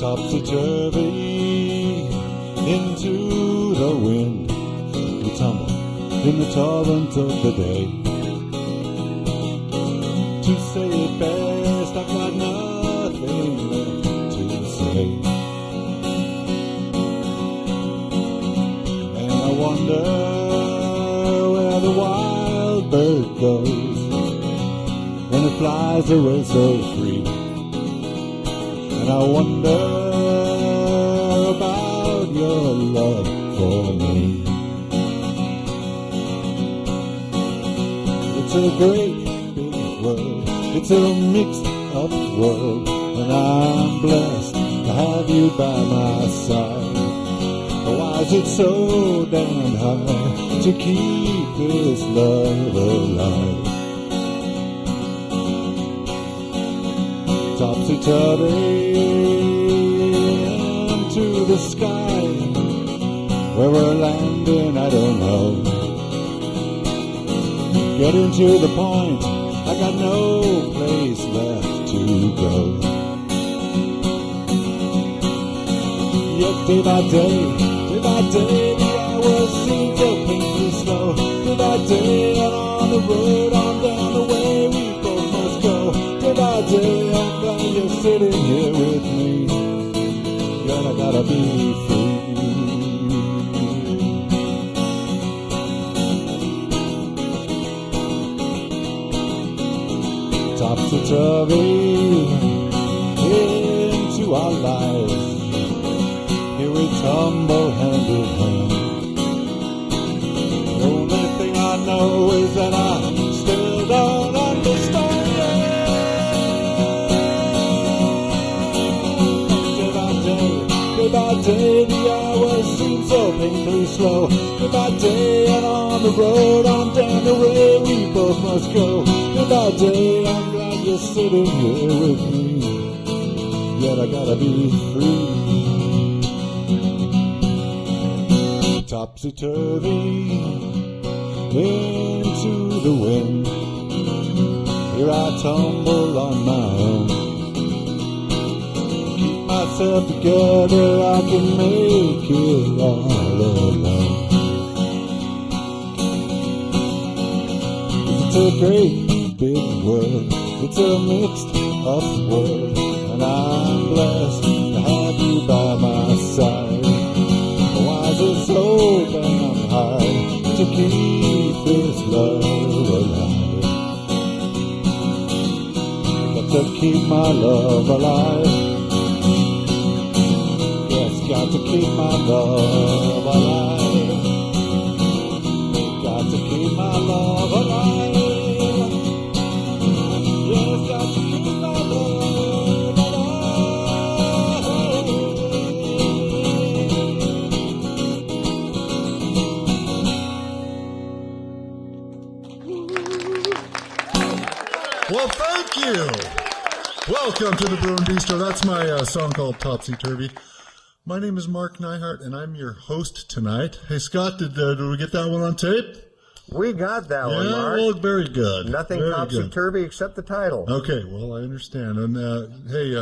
Topsy-turvy into the wind, we tumble in the torrent of the day. To say it best, I've got nothing left to say. And I wonder where the wild bird goes when it flies away so free. And I wonder about your love for me. It's a great big world, it's a mixed up world, and I'm blessed to have you by my side. Why is it so damn hard to keep this love alive? Topsy-turvy into the sky, where we're landing I don't know. Getting to the point, I got no place left to go. Yet day by day, the hours seem to painfully slow. Day by day, and on the road, on down the way we both must go. Day by day, I'm glad you're sitting here with me. Gotta be free. Topsy-turvy into our lives, here we tumble hand in hand. The only thing I know is that I still don't understand. Day by day, the hours seem so painfully slow. Day by day, and on the road, on down the way we both must go. Day by day, I'm glad you're sitting here with me. Yet I gotta be free. Topsy-turvy into the wind, here I tumble on my own. Keep myself together, I can make it all alone. It's a great big world, it's a mixed up world, and I'm blessed to have you by my side. Why is it so damn hard to keep this love alive? Got to keep my love alive. Yes, got to keep my love alive. Got to keep my love alive. Yes, got to keep my love alive. Well, thank you. Welcome to the Bruin Bistro. That's my song called Topsy-Turvy. My name is Mark Neihart, and I'm your host tonight. Hey, Scott, did we get that one on tape? We got that one, Mark. Well, very good. Nothing topsy-turvy except the title. Okay, well, I understand. And, hey,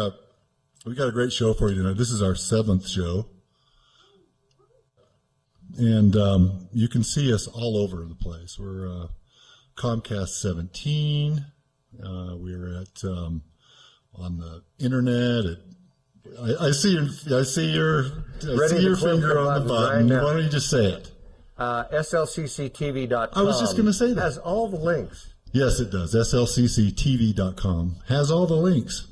we got a great show for you tonight. This is our 7th show. And you can see us all over the place. We're Comcast 17. We're at on the internet. I see your finger on the button. Right, why don't you just say it? SLCCTV.com. I was just going to say that. Has all the links. Yes, it does. SLCCTV.com has all the links.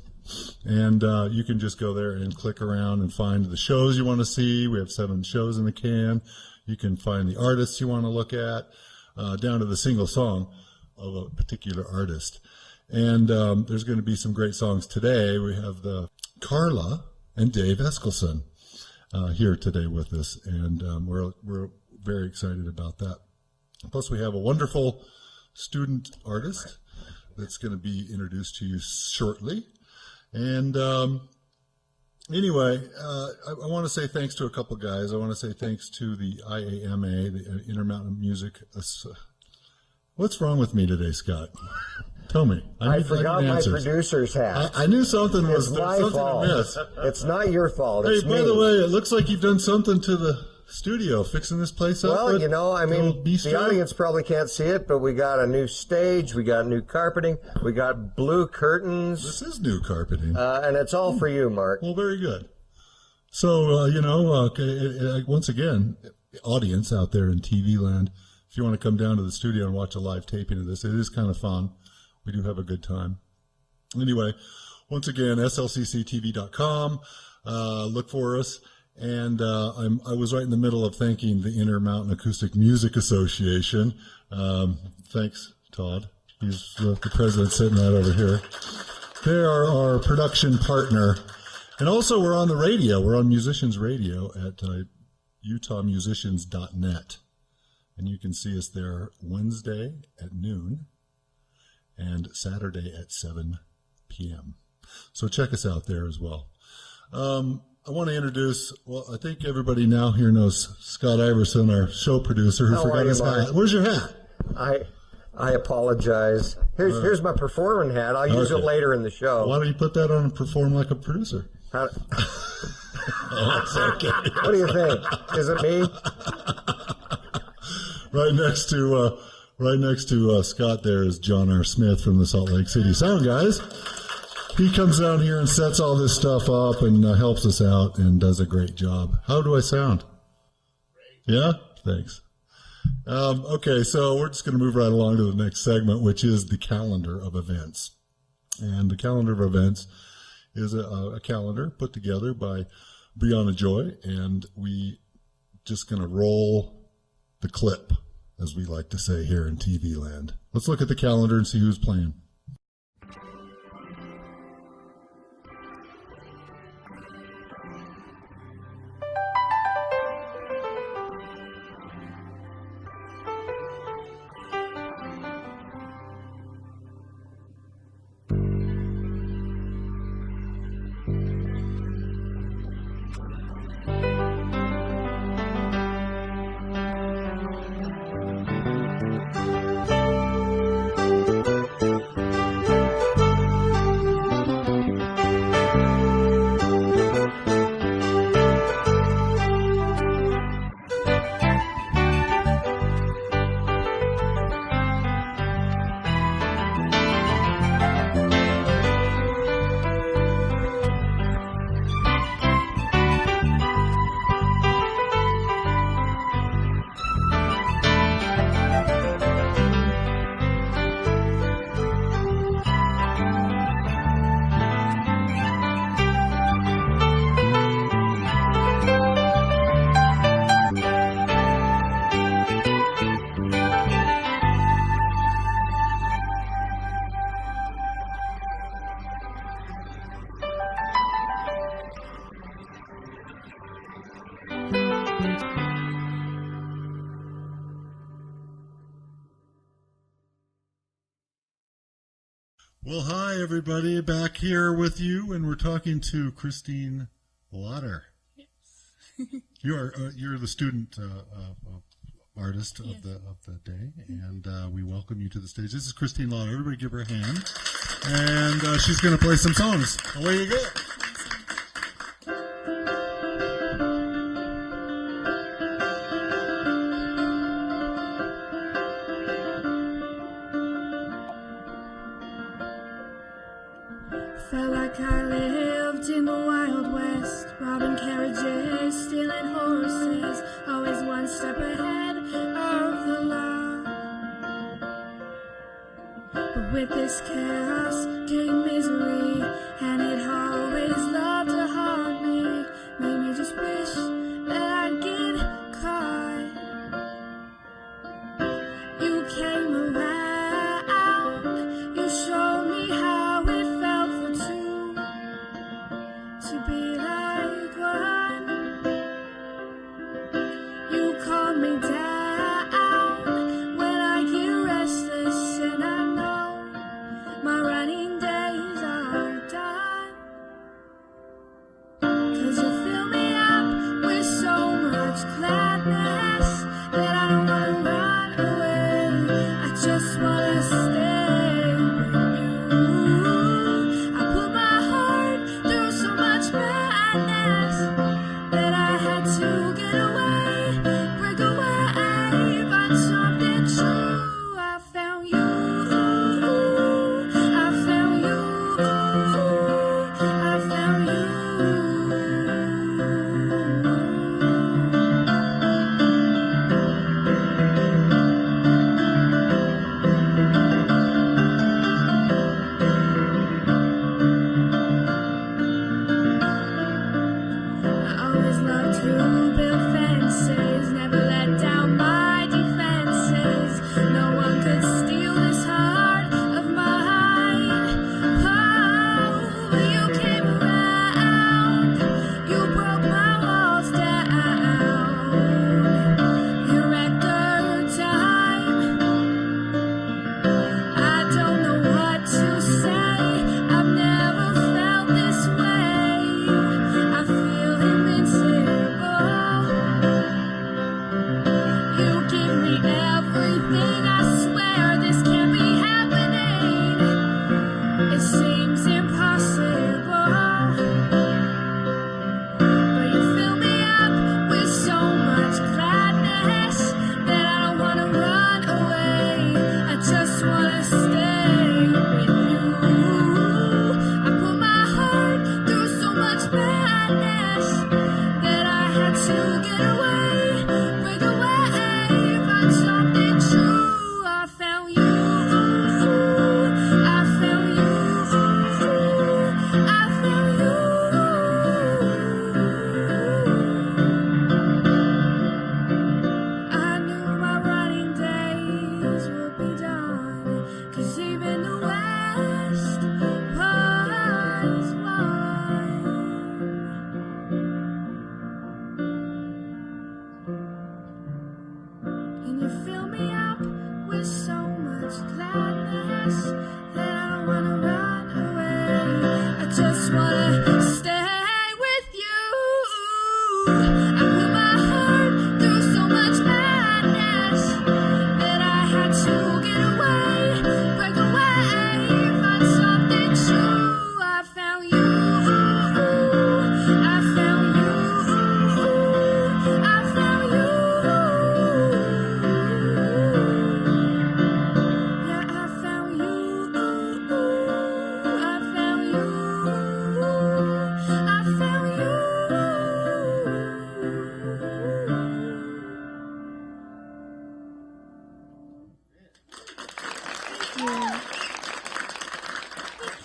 And you can just go there and click around and find the shows you want to see. We have 7 shows in the can. You can find the artists you want to look at, down to the single song of a particular artist. And there's going to be some great songs today. We have the Carla and Dave Eskelsen here today with us, and we're very excited about that. Plus, we have a wonderful student artist that's going to be introduced to you shortly. And anyway, I want to say thanks to a couple guys. I want to say thanks to the IAMA, the Intermountain Music. What's wrong with me today, Scott? Tell me. I forgot my producer's hat. I knew something was It's my fault. amiss. It's not your fault. Hey, It's by me. the way, it looks like you've done something to the studio, fixing this place up. Well, you know, I mean, the bistro. audience probably can't see it, but we got a new stage, we got new carpeting, we got blue curtains. This is new carpeting. And it's all for you, Mark. Well, very good. So, once again, audience out there in TV land, if you want to come down to the studio and watch a live taping of this, it is kind of fun. We do have a good time. Anyway, once again, slcctv.com. Look for us. And I was right in the middle of thanking the Intermountain Acoustic Music Association. Thanks, Todd. He's the president sitting right over here. They are our production partner. And also we're on the radio. We're on Musicians Radio at utahmusicians.net. And you can see us there Wednesday at noon and Saturday at 7 p.m. So check us out there as well. I want to introduce, well, I think everybody now here knows Scott Iverson, our show producer, who forgot his hat. Where's your hat? I apologize. Here's my performing hat. I'll use it later in the show. Why don't you put that on and perform like a producer? Oh, it's okay. What do you think? Is it me? Right next to Scott there is John R. Smith from the Salt Lake City Sound Guys. He comes down here and sets all this stuff up and helps us out and does a great job. How do I sound? Great. Yeah? Thanks. Okay, so we're just going to move right along to the next segment, which is the calendar of events. And the calendar of events is a calendar put together by Brianna Joy, and we just going to roll the clip, as we like to say here in TV land. Let's look at the calendar and see who's playing. Well, hi, everybody. Back here with you, and we're talking to Christine Lodder. Yes. You're the student artist of the day, and we welcome you to the stage. This is Christine Lodder. Everybody give her a hand. And she's going to play some songs. Away you go. Felt like I lived in the Wild West, robbing carriages, stealing horses, always one step ahead of the law. But with this chaos came misery, and it always loved to haunt me. Made me just wish that I'd get caught. You came around, you showed me how it felt for two to be like one. You calm me down when I get restless, and I know my running days are done. 'Cause you fill me up with so much gladness that I don't wanna run away. I just wanna stay with you.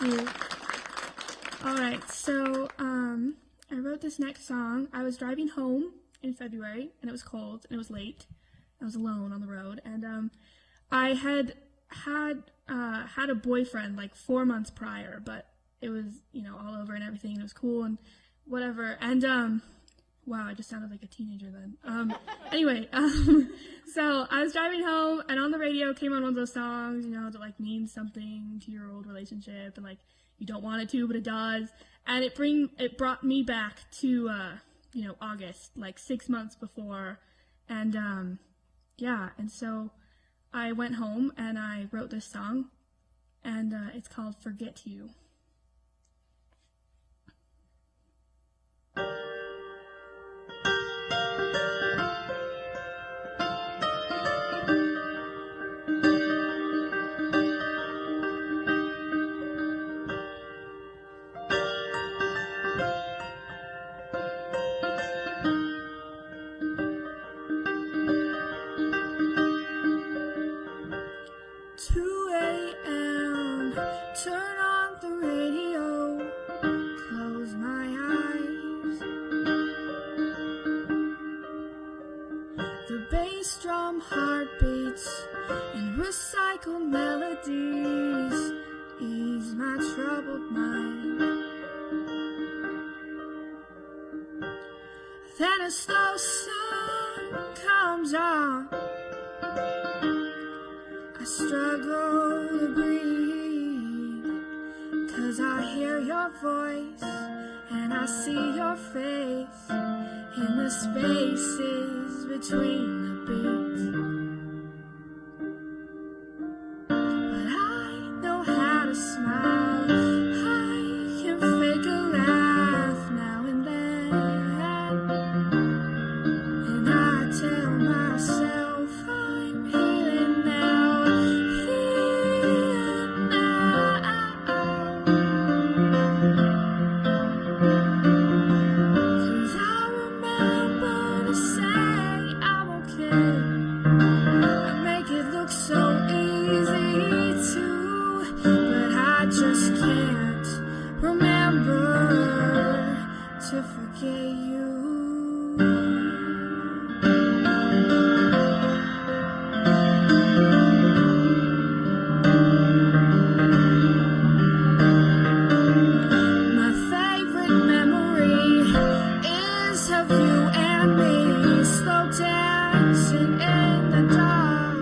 you. All right, so I wrote this next song. I was driving home in February, and it was cold, and it was late. I was alone on the road, and I had a boyfriend like 4 months prior, but it was, all over and everything, and it was cool and whatever. And wow, I just sounded like a teenager then. Anyway, so I was driving home, and on the radio came on one of those songs, that like means something to your old relationship, and like you don't want it to, but it does. And it brought me back to August, like 6 months before, and and so I went home and I wrote this song, and it's called "Forget You." 2 a.m. Turn on the radio, close my eyes. The bass drum heartbeats and recycled melodies ease my troubled mind. Then a slow sun comes on. I struggle to breathe, 'cause I hear your voice and I see your face in the spaces between the beats. But I know how to smile, I can fake a laugh now and then, and I tell myself I'm healing now, healing now. 'Cause I remember to say I'm okay. I make it look so easy to, but I just can't remember to forget you. My favorite memory is of you and me, slow dancing in the dark.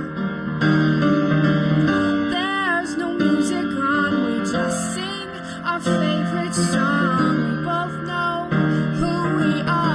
There's no music on, we just sing our favorite song. We both know who we are.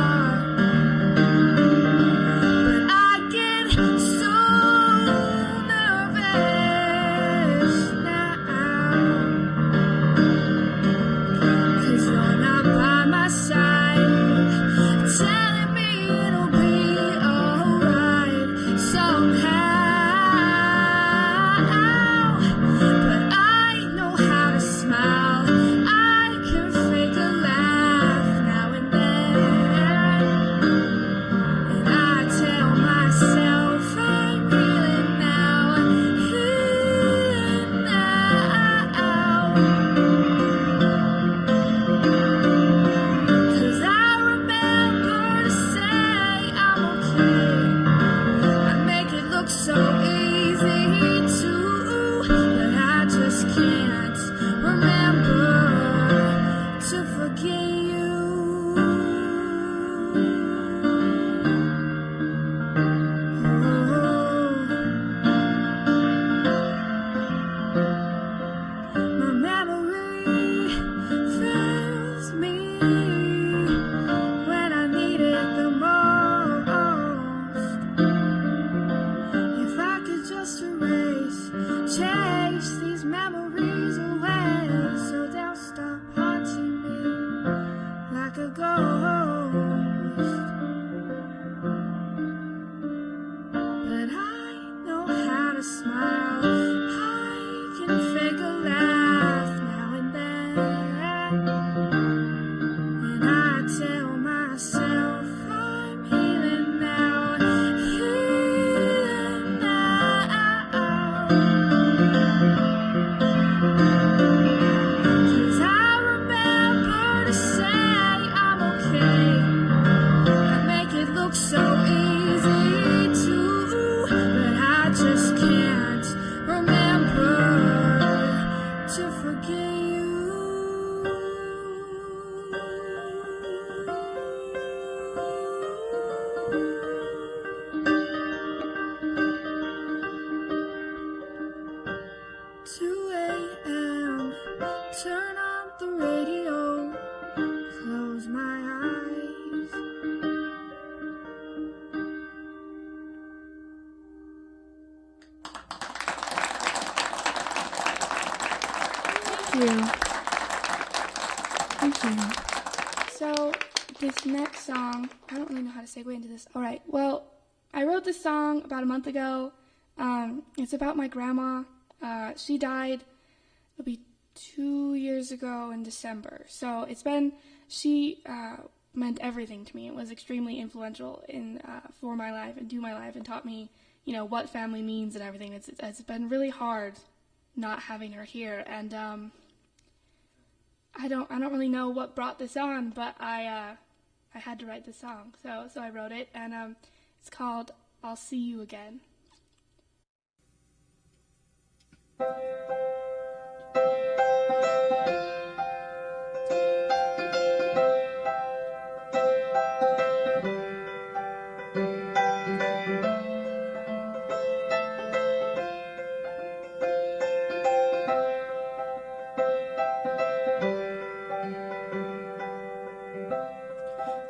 forget you. Turn on the radio, close my eyes. Thank you. So, this next song, I don't really know how to segue into this. All right, well, I wrote this song about a month ago. It's about my grandma. She died, it'll be 2 years ago in December. So she meant everything to me. It was extremely influential for my life and to my life, and taught me, what family means and everything. It's been really hard not having her here, and I don't really know what brought this on, but I had to write this song, so I wrote it, and it's called "I'll See You Again."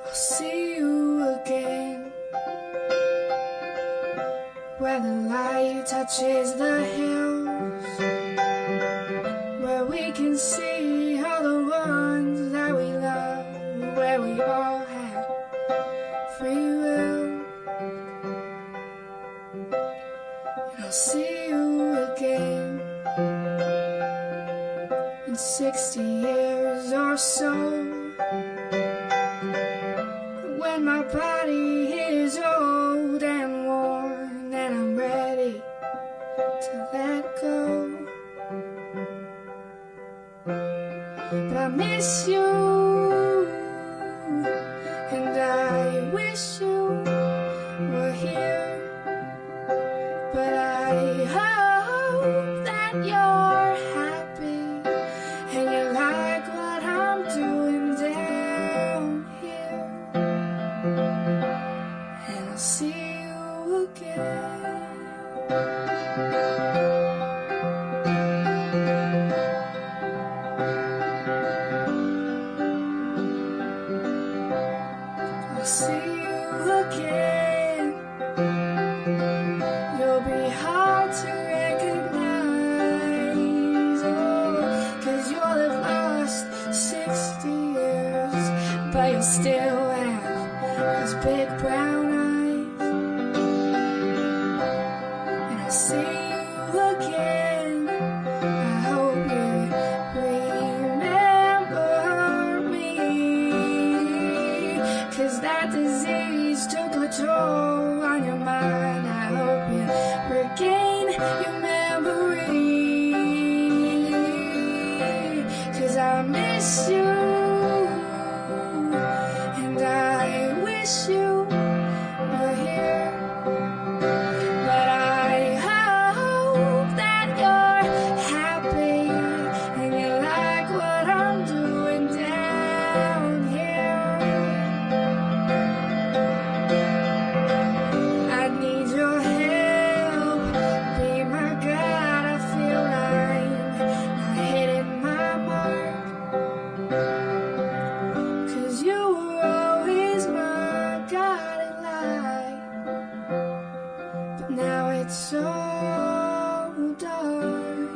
I'll see you again, where the light touches the hills, where we can see all the ones that we love, where we all have free will. And I'll see you again in 60 years or so, when my body is old and worn and I'm ready to let go. But I miss you, and I wish you were here. But I hope that you're happy and you like what I'm doing down here. And I'll see you again. I'll see you again. You'll be hard to recognize, oh, 'cause you'll have lost 60 years, but you'll still have those big brown eyes. And I'll see you again. I hope you remember me, 'cause that disease took a toll on your mind. I hope you regain your memory, 'cause I miss you, and I wish you were here. But I hope that you're happy and you like what I'm doing down here. I need your help, be my God. I feel I'm not hitting my mark, 'cause you were always my guiding light. But now it's so dark.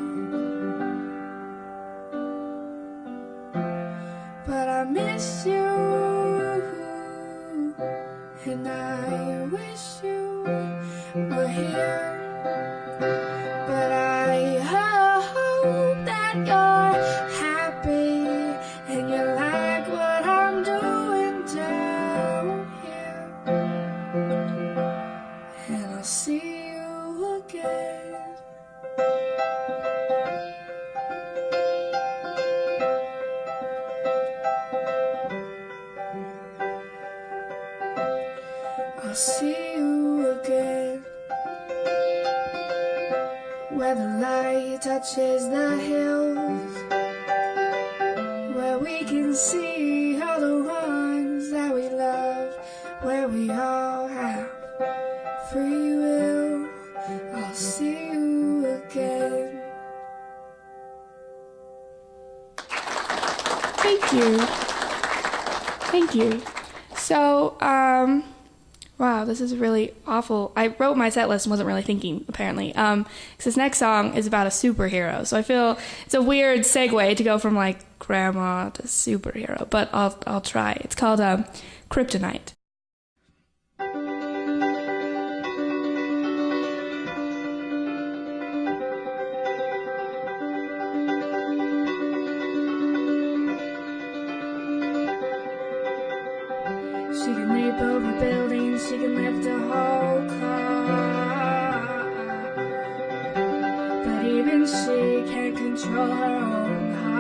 But I miss you, and I wish you were here. But I hope that you're happy and you like what I'm doing down here. And I'll see you again. I'll see you again, where the light touches the hills, see all the ones that we love, where we all have free will. I'll see you again. Thank you. Thank you. So, wow, this is really awful. I wrote my set list and wasn't really thinking, apparently. 'Cause this next song is about a superhero. So I feel it's a weird segue to go from, like, grandma to superhero. But I'll try. It's called Kryptonite. She can leap over buildings, she can lift a whole car. But even she can't control her own heart.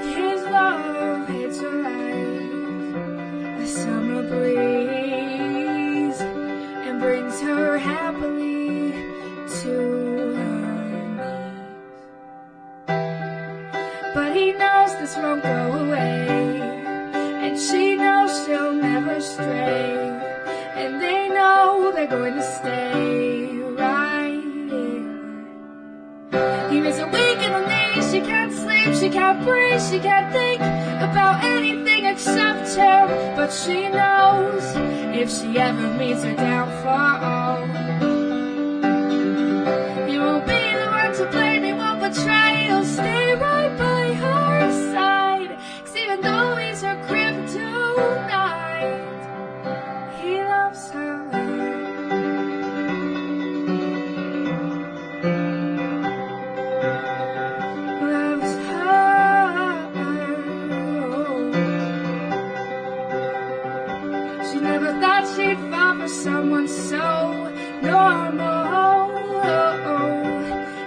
His love hits her like a summer breeze and brings her happily to her knees. But he knows this won't go away, and she knows she'll never stray, and they know they're going to stay right here. He is awake in the knees, she can't sleep, she can't breathe, she can't think about anything except him. But she knows if she ever meets her downfall, he won't be the one to blame, he won't betray, he'll stay right by her side. 'Cause even though he's her kryptonite, he loves her. Loves her. She never thought she'd fall for someone so normal.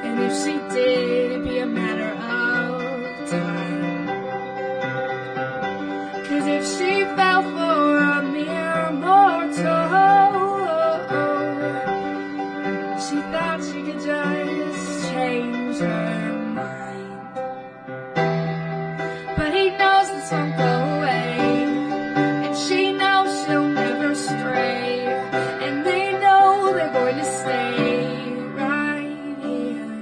And if she did, it'd be a matter of time. 'Cause if she fell for a mere mortal, she thought she could just change her mind. But he knows this won't go away, and she knows she'll never stray, and they know they're going to stay right here.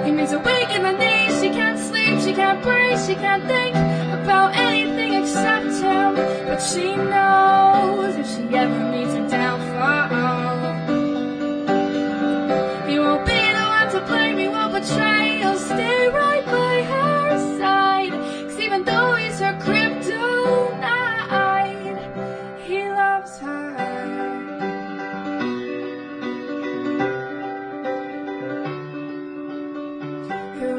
He makes her wake in the knees, she can't sleep, she can't breathe, she can't think about anything except him. But she knows if she ever meets her downfall, he won't be the one to blame, he won't betray, he'll stay right by her side. 'Cause even though he's her kryptonite, he loves her. Who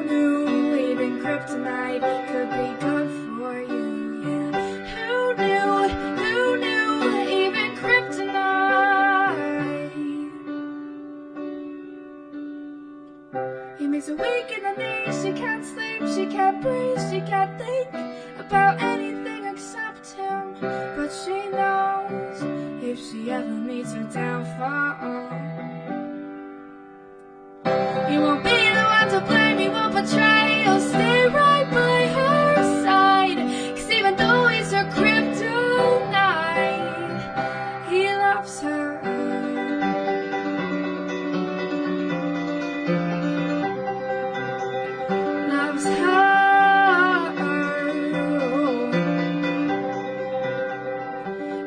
knew even kryptonite could be good for you, yeah. Who knew even kryptonite. He makes her weak in the knees, she can't sleep, she can't breathe, she can't think about anything except him. But she knows if she ever meets her downfall, he won't be the one to blame, he won't betray, he'll stay right by her side. 'Cause even though he's her kryptonite, he loves her. Loves her.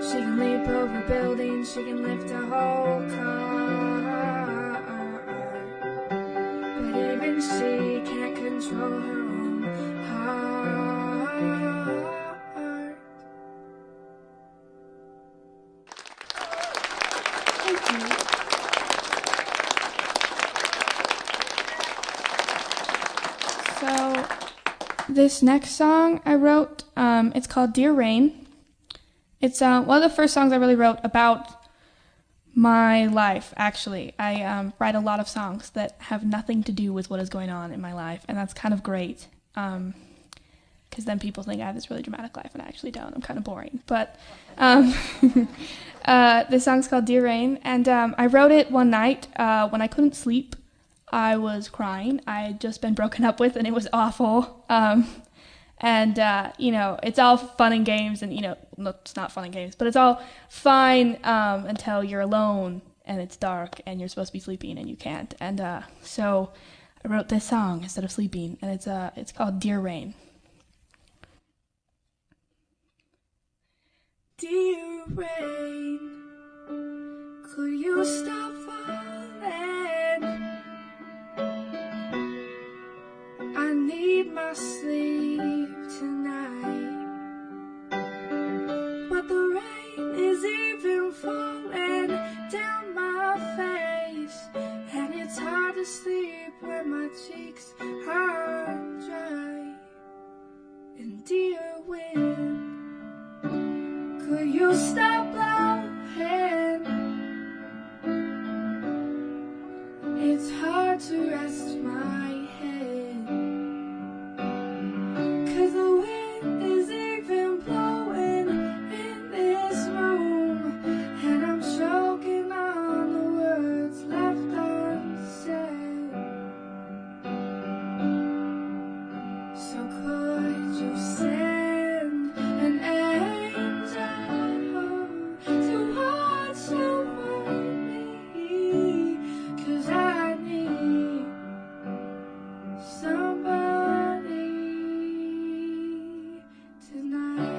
She can leap over buildings, she can lift a whole car. But even she can't control her own heart. Thank you. So, this next song I wrote, it's called Dear Rain. It's one of the first songs I really wrote about my life, actually. I write a lot of songs that have nothing to do with what is going on in my life, and that's kind of great, because then people think I have this really dramatic life, and I actually don't. I'm kind of boring. But this song's called Dear Rain, and I wrote it one night when I couldn't sleep. I was crying. I had just been broken up with, and it was awful. It's all fun and games, and, no, it's not fun and games, but it's all fine until you're alone, and it's dark, and you're supposed to be sleeping, and you can't. And so I wrote this song instead of sleeping, and it's called Dear Rain. Dear rain, could you stop falling? I need my sleep tonight, but the rain is even falling down my face, and it's hard to sleep when my cheeks are dry. And dear wind, could you stop blowing? It's hard to rest my head, 'cause the wind is even blowing in this room, and I'm choking on the words left unsaid. So could you send an angel to watch over me? 'Cause I need somebody tonight.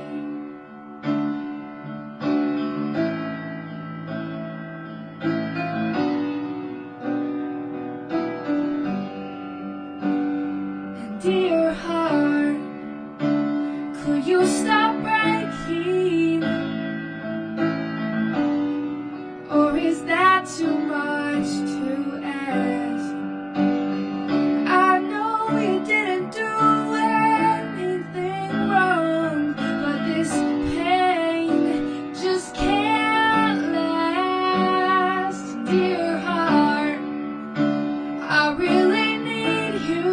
And dear heart, could you stop breaking? Or is that too much to ask? I know we didn't do anything wrong, but this pain just can't last. Dear heart, I really need you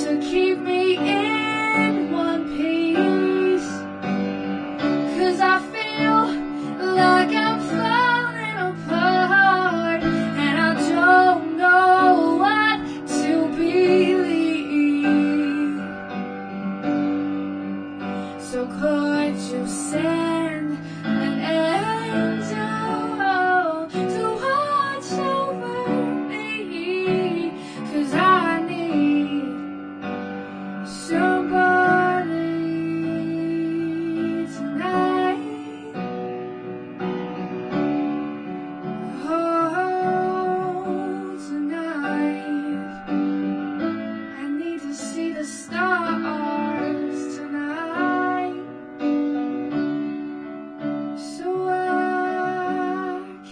to keep me in one piece, 'cause I feel like I'm falling apart, and I don't know what to believe. So could you send an angel to watch over me? 'Cause I need somebody tonight. Oh, tonight. I need to see the stars tonight, so I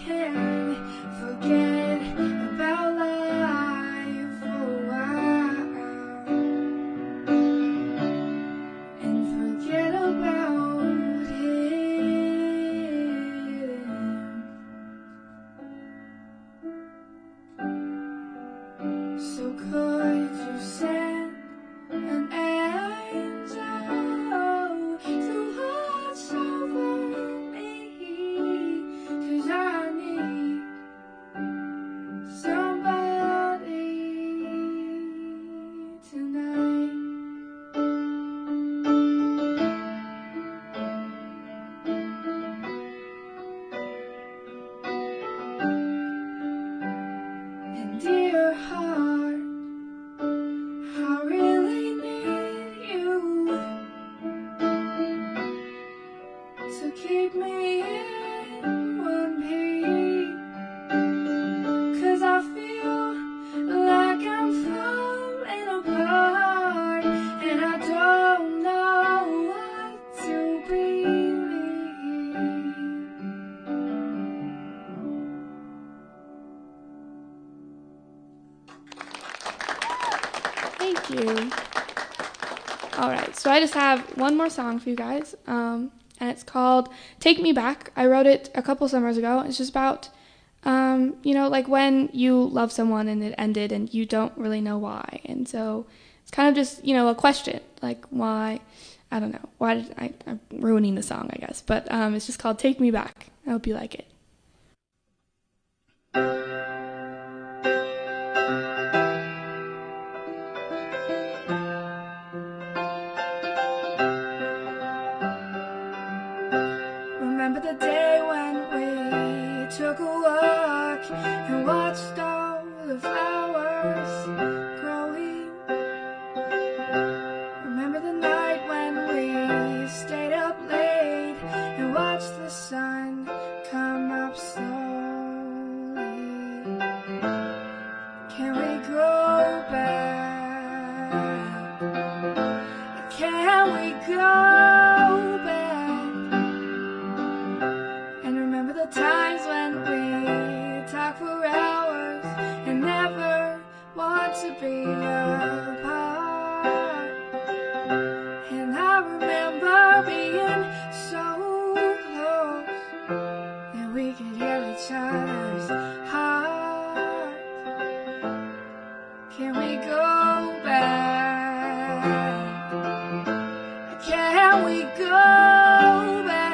can forget about life for a while, and forget about him. So could you send an angel to watch over me? 'Cause I need somebody tonight. And dear heart, I really need you to keep me in one piece, 'cause I feel like I'm falling apart, and I don't know what to believe. Thank you. All right, so I just have one more song for you guys, and it's called Take Me Back. I wrote it a couple summers ago. It's just about, like when you love someone and it ended and you don't really know why. And so it's kind of just, a question, like why, I don't know, why did I'm ruining the song, I guess. But it's just called Take Me Back. I hope you like it. the flowers growing. Remember the night when we stayed up late and watched the sun come up slowly. Can we go back? Can we go back? And remember the times when we talk for hours and never want to be apart. And I remember being so close that we could hear each other's heart. Can we go back? Can we go back?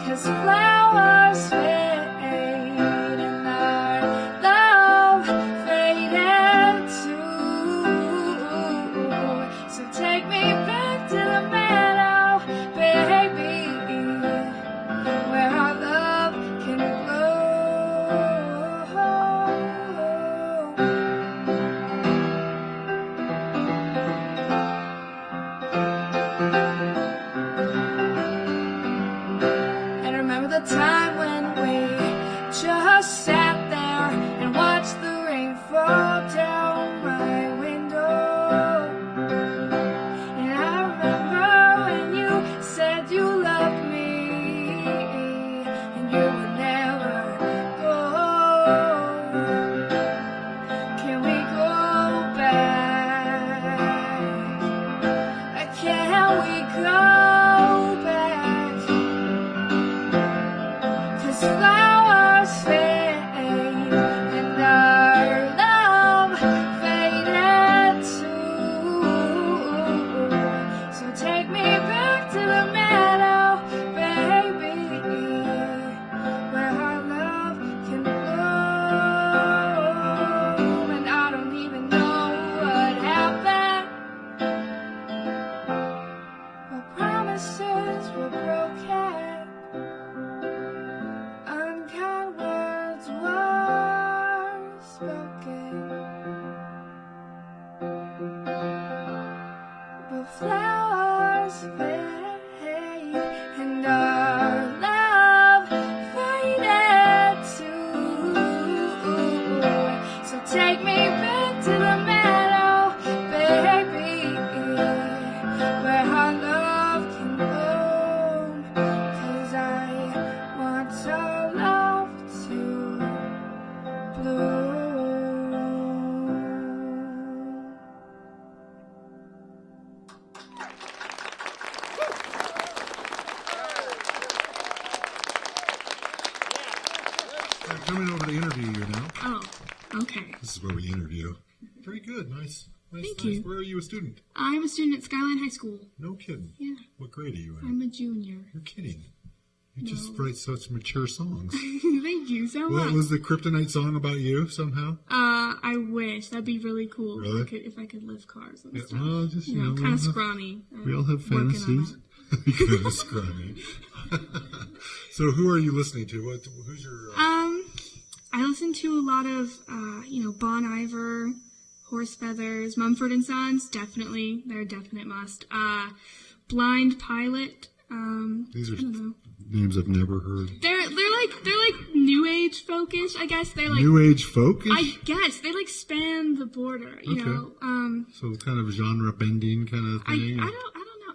'Cause flowers fade and our love faded too. So take me back to the meadow, baby, where our love can grow. And remember the time when we just sat there and watched the rain fall down my window. And I remember when you said you loved me and you would never go. Can we go back? Can we go back? 'Cause flowers fade and our love faded too. So take me back to the meadow, baby, where our love can bloom. And I don't even know what happened, but promises were broken. Unkind words were spoken, but flowers fade and our love faded too. So take me back to the meadow, baby, where our love can bloom. 'Cause I want our love to bloom. I'm coming over to interview you now. Oh, okay. This is where we interview. Very good. Nice. Thank nice. you. Where are you a student? I'm a student at Skyline High School. No kidding. Yeah, What grade are you in? I'm a junior. You're kidding. You just write such mature songs. Thank you so much. What was the Kryptonite song about you somehow? I wish. That'd be really cool. Really? If I could lift cars and Yeah, stuff. well, just, you know, we kind of all have- scrawny. We all have Working on fantasies. Kind of scrawny. So who are you listening to? Who's your... I listen to a lot of, Bon Iver, Horse Feathers, Mumford and Sons, definitely. They're a definite must. Blind Pilot. These are I don't know. names I've never heard. They're like new age folkish, I guess. They're like New age folkish? I guess they like span the border, you know. So kind of genre bending kind of I thing. don't know.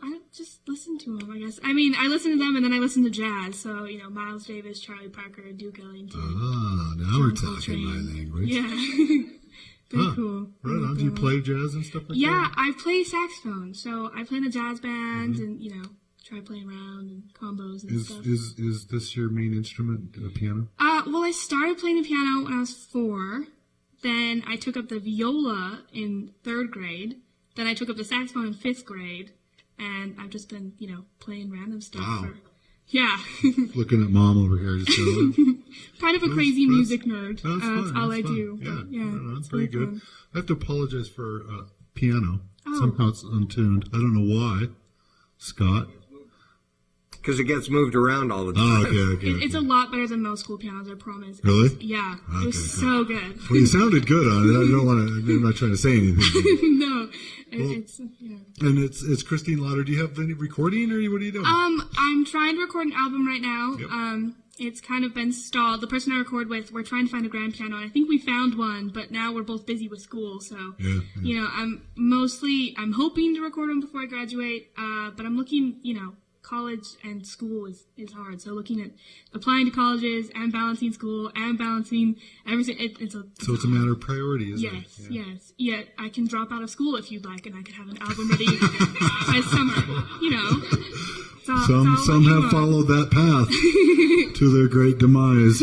I just listen to them, I guess. I mean, I listen to them and then I listen to jazz. So, Miles Davis, Charlie Parker, Duke Ellington. Ah, now we're talking my language. Yeah. Very cool. Right on. Do you play jazz and stuff like Yeah, that? I play saxophone. So I play in a jazz band and, try playing around and combos and stuff. Is this your main instrument, piano? Well, I started playing the piano when I was 4. Then I took up the viola in 3rd grade. Then I took up the saxophone in 5th grade. And I've just been, playing random stuff. Wow. Yeah. Looking at Mom over here. Just kind of a crazy music nerd. That's fun. That's all That's I fun. do. Yeah, But, yeah, that's it's very really good. fun. I have to apologize for piano. Oh. Somehow it's untuned. I don't know why. Scott. Because it gets moved around all the time. Oh, okay. It's a lot better than most school pianos, I promise. Really? Yeah. Okay, it was so good. Well, you sounded good on it. I'm not trying to say anything. No. Yeah. And it's Christine Lodder. Do you have any recording, or what are you doing? I'm trying to record an album right now. Yep. It's kind of been stalled. The person I record with, we're trying to find a grand piano, and I think we found one, but now we're both busy with school, so, you know, I'm hoping to record one before I graduate, but I'm looking, you know, college and school is hard, so looking at applying to colleges and balancing school and balancing everything, it's a matter of priority, isn't it? Yes. Yeah, I can drop out of school if you'd like, and I could have an album ready by summer, you know. Some have followed that path to their great demise.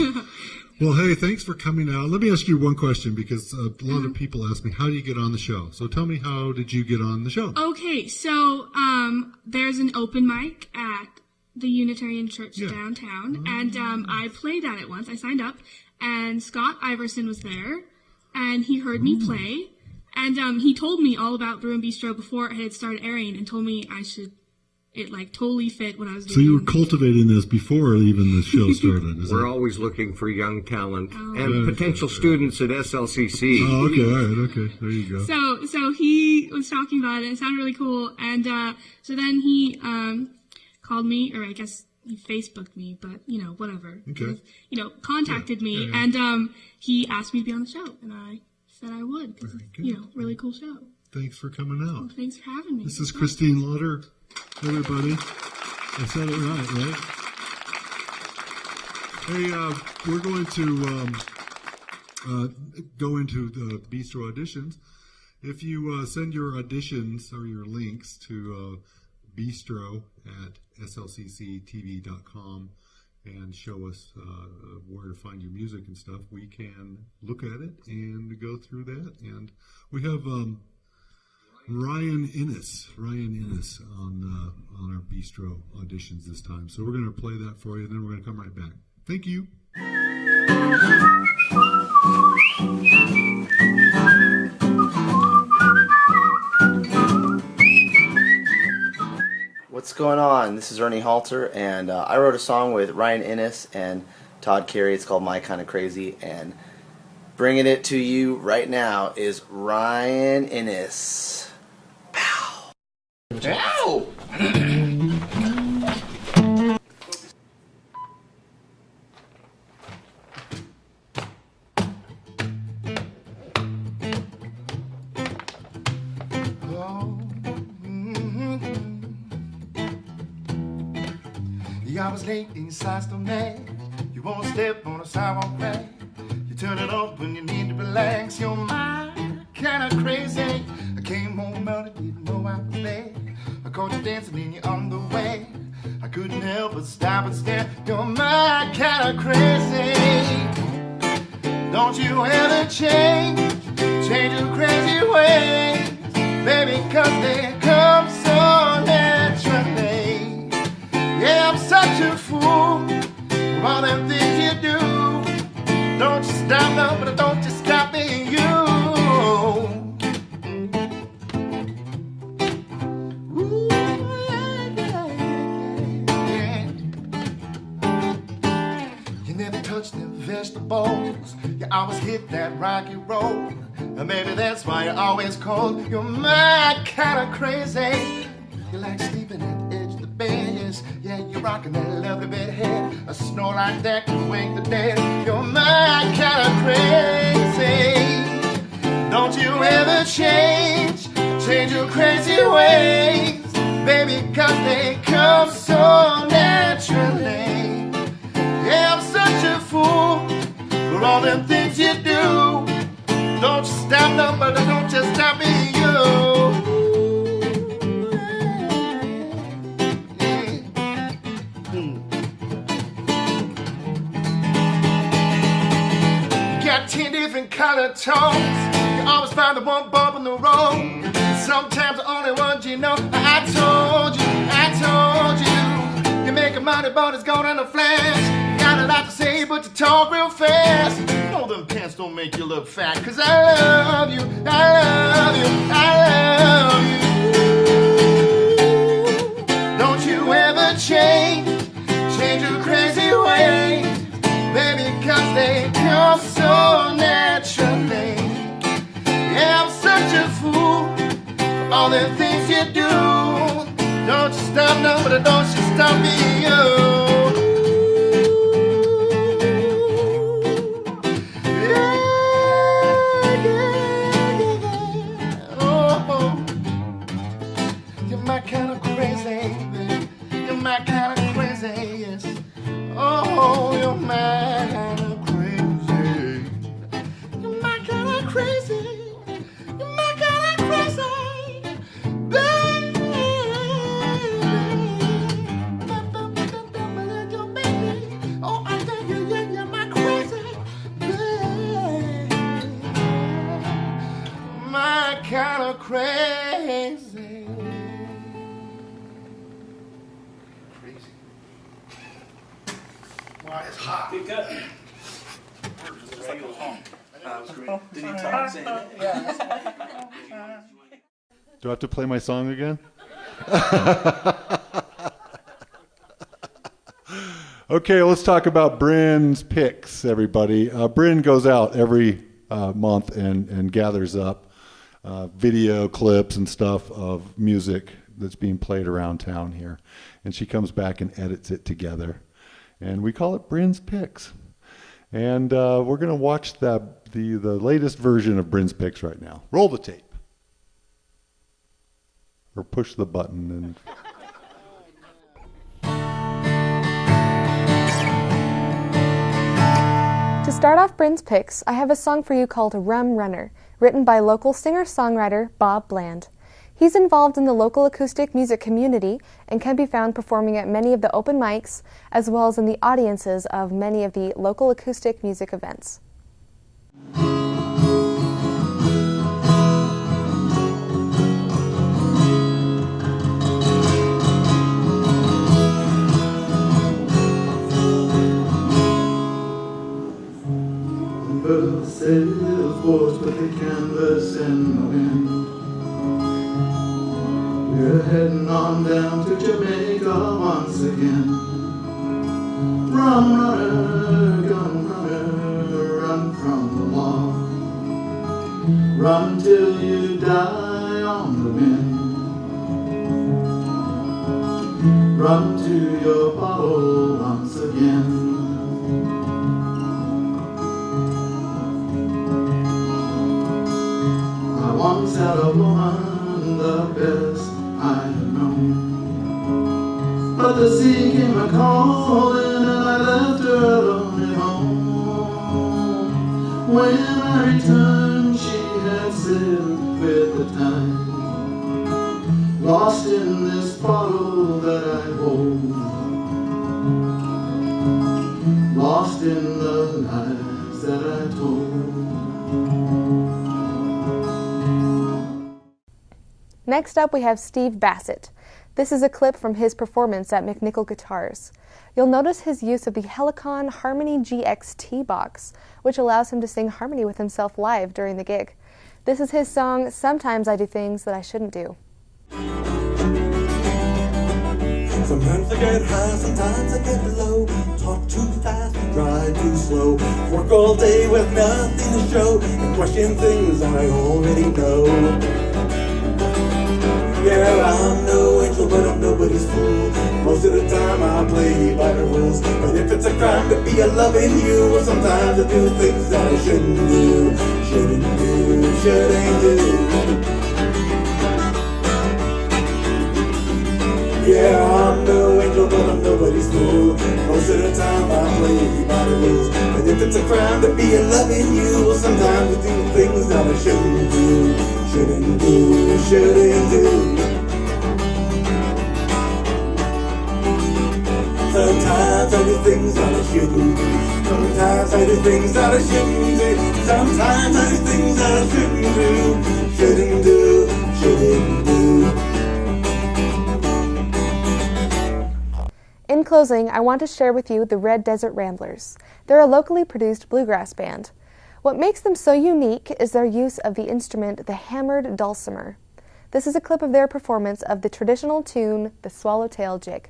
Well, hey, thanks for coming out. Let me ask you one question, because a lot of people ask me, how do you get on the show? So tell me, how did you get on the show? Okay, so there's an open mic at the Unitarian Church downtown, and I played at it once. I signed up, and Scott Iverson was there, and he heard me play, and he told me all about Bruin Bistro before it had started airing, and told me it like totally fit what I was doing. So you were cultivating this before even the show started. We're always looking for young talent and potential students at SLCC. Oh, okay, all right, okay, there you go. So he was talking about it. It sounded really cool, and so then he called me, or I guess he Facebooked me, but you know, whatever. Okay. You know, contacted me, and he asked me to be on the show, and I said I would, because you know, really cool show. Thanks for coming out. Well, thanks for having me. This is Christine Lodder, everybody. I said it right? Hey, we're going to go into the Bistro auditions. If you send your auditions or your links to bistro at slcctv.com and show us where to find your music and stuff, we can look at it and go through that. And we have Ryan Innes on our Bistro auditions this time. So we're going to play that for you, and then we're going to come right back. Thank you. What's going on? This is Ernie Halter, and I wrote a song with Ryan Innes and Todd Carey. It's called My Kinda Crazy, and bringing it to you right now is Ryan Innes. Pow! Ow! I was late inside the man. You won't step on a sidewalk crack. You turn it off when you need to relax. Your mind kinda crazy. I came home early, didn't know I was there. I caught you dancing in your underwear. I couldn't help but stop and stare. Your mind kinda crazy. Don't you ever change your crazy ways, baby, 'cause they come so naturally. Yeah, I'm such a fool for all them things you do. Don't you stop, no, but don't you stop being you. Ooh, yeah. You never touch them vegetables. You always hit that rocky road. And maybe that's why you're always cold. Your mind kinda crazy. You like sleeping at the edge of the bed, yes. Yeah, you're rocking that lovely bed head. A snore like that can wake the dead. Your mind kinda crazy. Don't you ever change your crazy ways, baby, 'cause they come so naturally. Yeah, I'm such a fool for all them things you do. Don't you stop, no, but don't you stop being you. Got 10 different color tones. You always find the one bump in the road. Sometimes the only ones you know. I told you. You making money, but it's going in a flash. Got a lot to say, but you talk real fast. You know them pants don't make you look fat. 'Cause I love you. Don't you ever change so naturally. Yeah, I'm such a fool for all the things you do. Don't you stop, nobody, don't you stop me, You're my kind of crazy, you're my kind of crazy, yes. Oh, you're my kind of crazy. You're my kind of crazy. You're my kind of crazy, baby. Oh, I tell you, yeah, you're my crazy, baby. My kind of crazy. Wow, it's hot. Good cut. Just like a song. That was great. Did he talk saying it? Yeah. Do I have to play my song again? Okay, let's talk about Brin's picks, everybody. Brin goes out every month and gathers up video clips and stuff of music that's being played around town here. And she comes back and edits it together. And we call it Brin's Picks. And we're going to watch the latest version of Brin's Picks right now. Roll the tape. Or push the button. To start off Brin's Picks, I have a song for you called Rum Runner, written by local singer-songwriter Bob Bland. He's involved in the local acoustic music community and can be found performing at many of the open mics, as well as in the audiences of many of the local acoustic music events. Birds sailboats with the canvas in the wind. We're heading on down to Jamaica once again. Rum runner, gun runner, run from the law. Run till you die on the wind. Run to your bottle once again. I once had a woman, the best I had known, but the sea came a-calling and I left her alone at home. When I returned, she had sailed with the tide, lost in this bottle that I hold, lost in the lies that I told. Next up, we have Steve Bassett. This is a clip from his performance at McNichol Guitars. You'll notice his use of the Helicon Harmony GXT box, which allows him to sing harmony with himself live during the gig. This is his song, Sometimes I Do Things That I Shouldn't Do. Sometimes I get high, sometimes I get low. Talk too fast, drive too slow. Work all day with nothing to show, and question things I already know. Yeah, I'm no angel, but I'm nobody's fool. Most of the time I play by the rules. But if it's a crime to be a loving you, well, sometimes I do things that I shouldn't do. Shouldn't do, shouldn't do. Yeah, I'm no angel, but I'm nobody's fool. Most of the time I play by the rules. But if it's a crime to be a loving you, well, sometimes I do things that I shouldn't do. Shouldn't do, shouldn't do. Sometimes I do things that I shouldn't do. Sometimes I do things that I shouldn't do. Sometimes I do things that I shouldn't do. Shouldn't do, shouldn't do. In closing, I want to share with you the Red Desert Ramblers. They're a locally produced bluegrass band. What makes them so unique is their use of the instrument, the hammered dulcimer. This is a clip of their performance of the traditional tune, the Swallowtail Jig.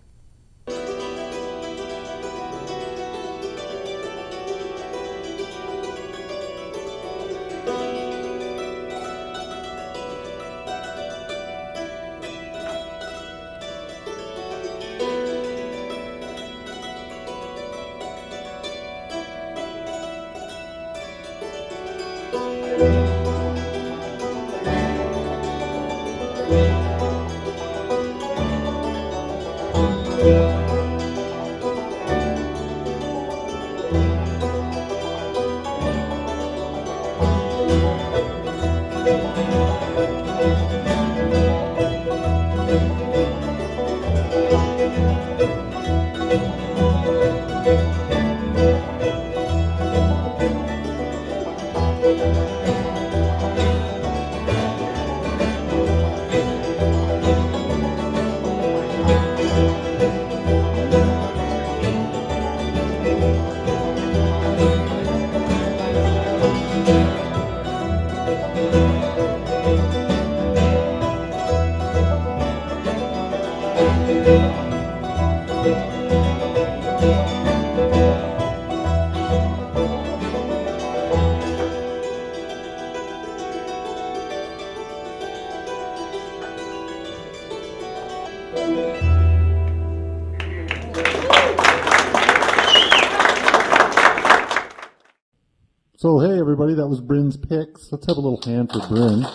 So, hey, everybody, that was Brin's picks. Let's have a little hand for Brin.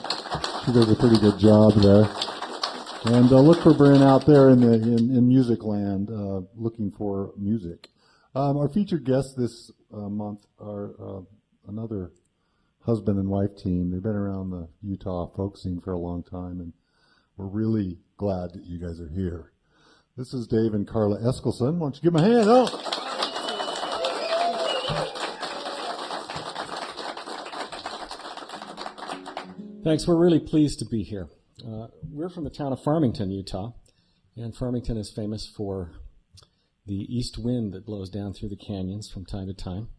She does a pretty good job there. And look for Brin out there in music land, looking for music. Our featured guests this month are another husband and wife team. They've been around the Utah folk scene for a long time, and we're really glad that you guys are here. This is Dave and Carla Eskelsen. Why don't you give them a hand? Oh! Thanks. We're really pleased to be here. We're from the town of Farmington, Utah, and Farmington is famous for the east wind that blows down through the canyons from time to time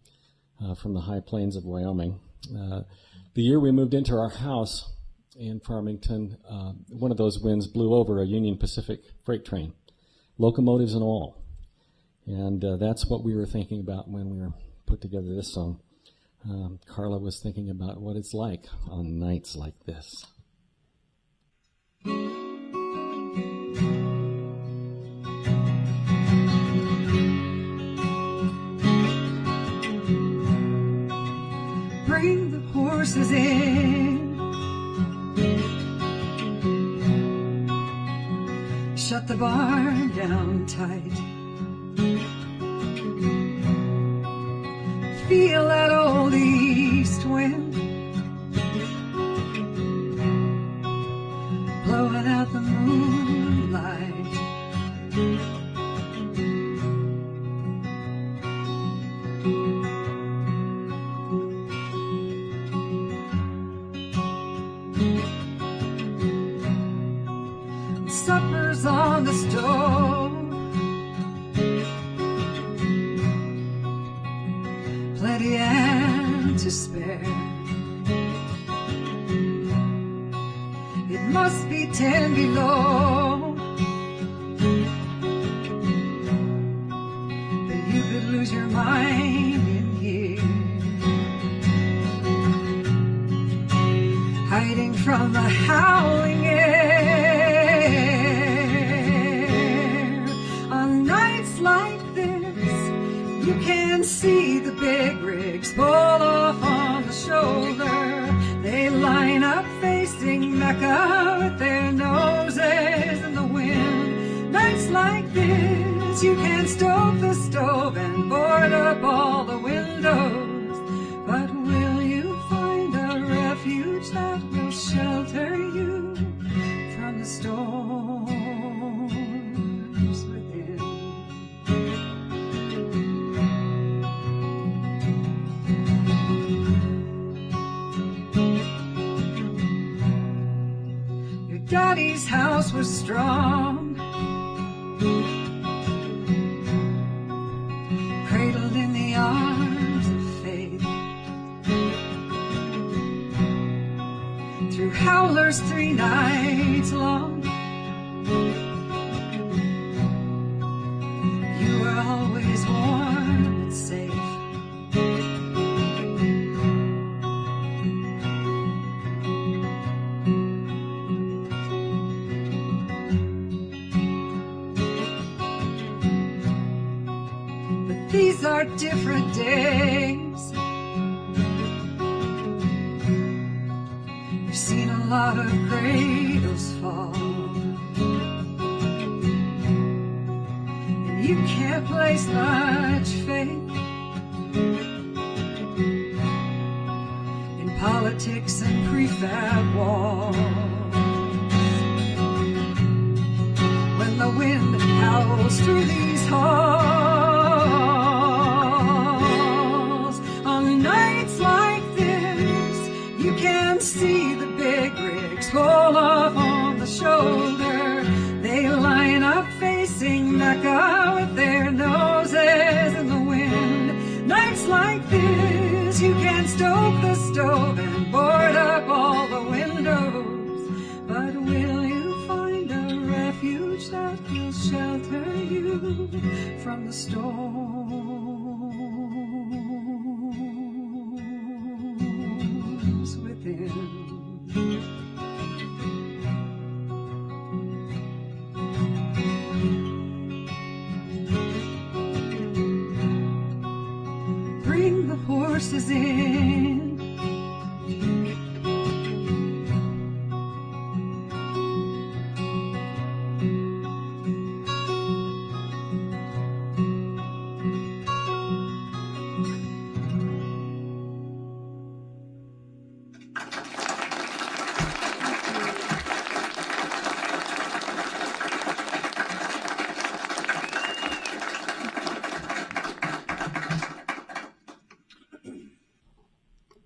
from the high plains of Wyoming. The year we moved into our house in Farmington, one of those winds blew over a Union Pacific freight train, locomotives and all. And that's what we were thinking about when we were put together this song. Carla was thinking about what it's like on nights like this. Bring the horses in, shut the barn down tight. Feel that old east wind blowing out the moonlight. Supper's on the stove, plenty and to spare. It must be 10 below, but you could lose your mind in here, hiding from the howling air. On nights like this, you can see the big rigs pull off on the shoulder. They line up facing Mecca with their noses in the wind. Nights like this, you can stoke the stove and board up all the windows. But will you find a refuge that will shelter you from the storms within? Daddy's house was strong, cradled in the arms of faith. Through howlers 3 nights long, you were always warm and safe. These are different days. You've seen a lot of cradles fall, and you can't place much faith in politics and prefab walls. When the wind howls through these halls, nights like this, you can see the big rigs pull off on the shoulder. They line up facing Mecca with their noses in the wind. Nights like this, you can stoke the stove and board up all the windows. But will you find a refuge that will shelter you from the storm? bring the horses in.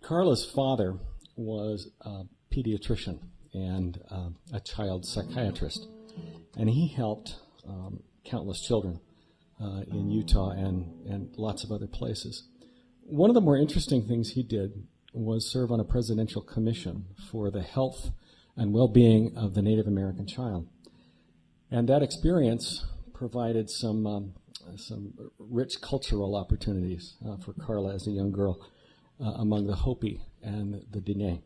Carla's father was a pediatrician and a child psychiatrist, and he helped countless children in Utah and lots of other places. One of the more interesting things he did was serve on a presidential commission for the health and well-being of the Native American child. And that experience provided some rich cultural opportunities for Carla as a young girl among the Hopi and the Diné.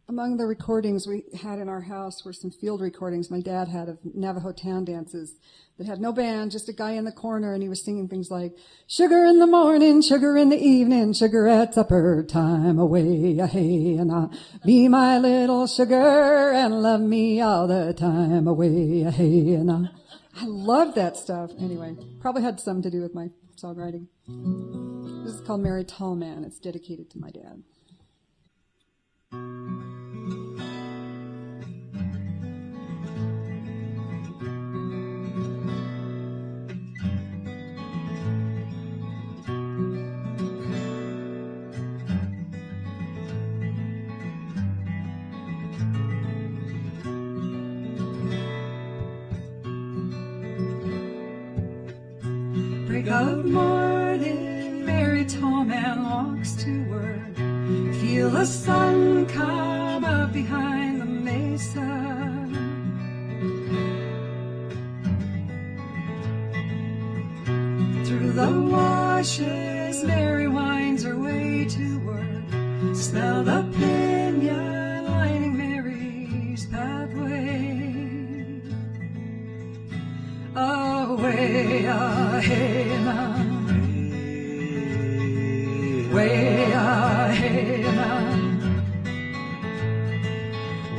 Among the recordings we had in our house were some field recordings my dad had of Navajo town dances that had no band, just a guy in the corner, and he was singing things like, sugar in the morning, sugar in the evening, sugar at supper time, away, hey, and be my little sugar and love me all the time, away, hey, and I love that stuff. Anyway, probably had something to do with my songwriting. This is called Mary Tall Man. It's dedicated to my dad. Break of morning, Mary Tall Man walks to work. Feel the sun come up behind the mesa. Through the washes, Mary winds her way to work. Smell the pinyon lining Mary's pathway. Away, hey, na. Way, hey, na.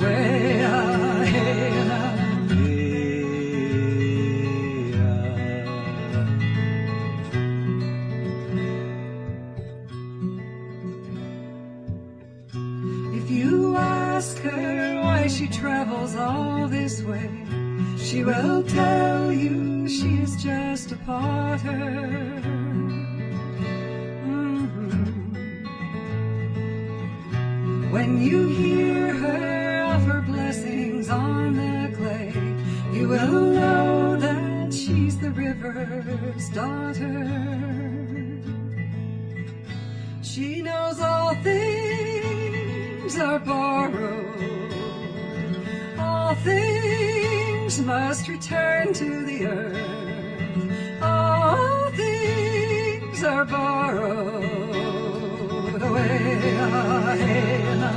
Way, hey, na. If you ask her why she travels all this way, she will tell you she's just a potter. When you hear her offer blessings on the clay, you will know that she's the river's daughter. She knows all things are borrowed, all things must return to the earth, all things are borrowed away, hey, na.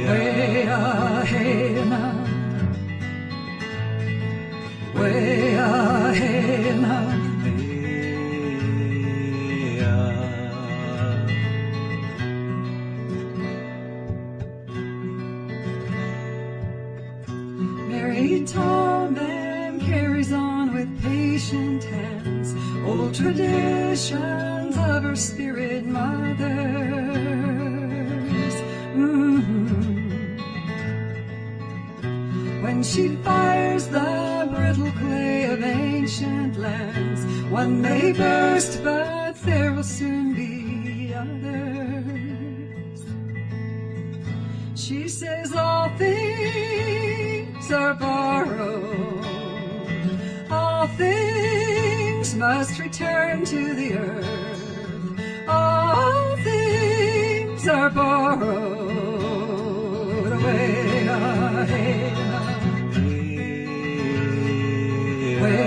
Way, hey, na. Way, hey, na. Mary Tall Man carries on with patient hands old traditions of her spirit mothers. When she fires the brittle clay of ancient lands, one may burst, but there will soon be others. She says all things are borrowed, all things must return to the earth, all things are borrowed away, hey, na. Way,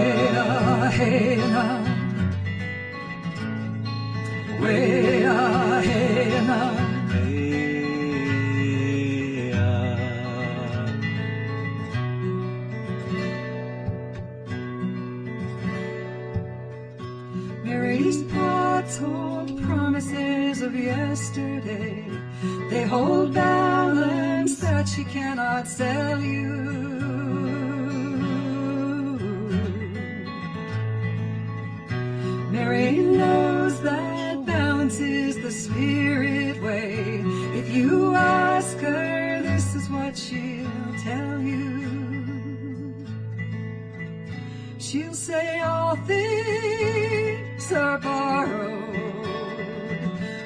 hey, na. Way, hey, na. Mary's pots hold promises of yesterday. They hold balance that she cannot sell you. Mary knows that balance is the spirit way. If you ask her, this is what she'll tell you. She'll say all things are borrowed,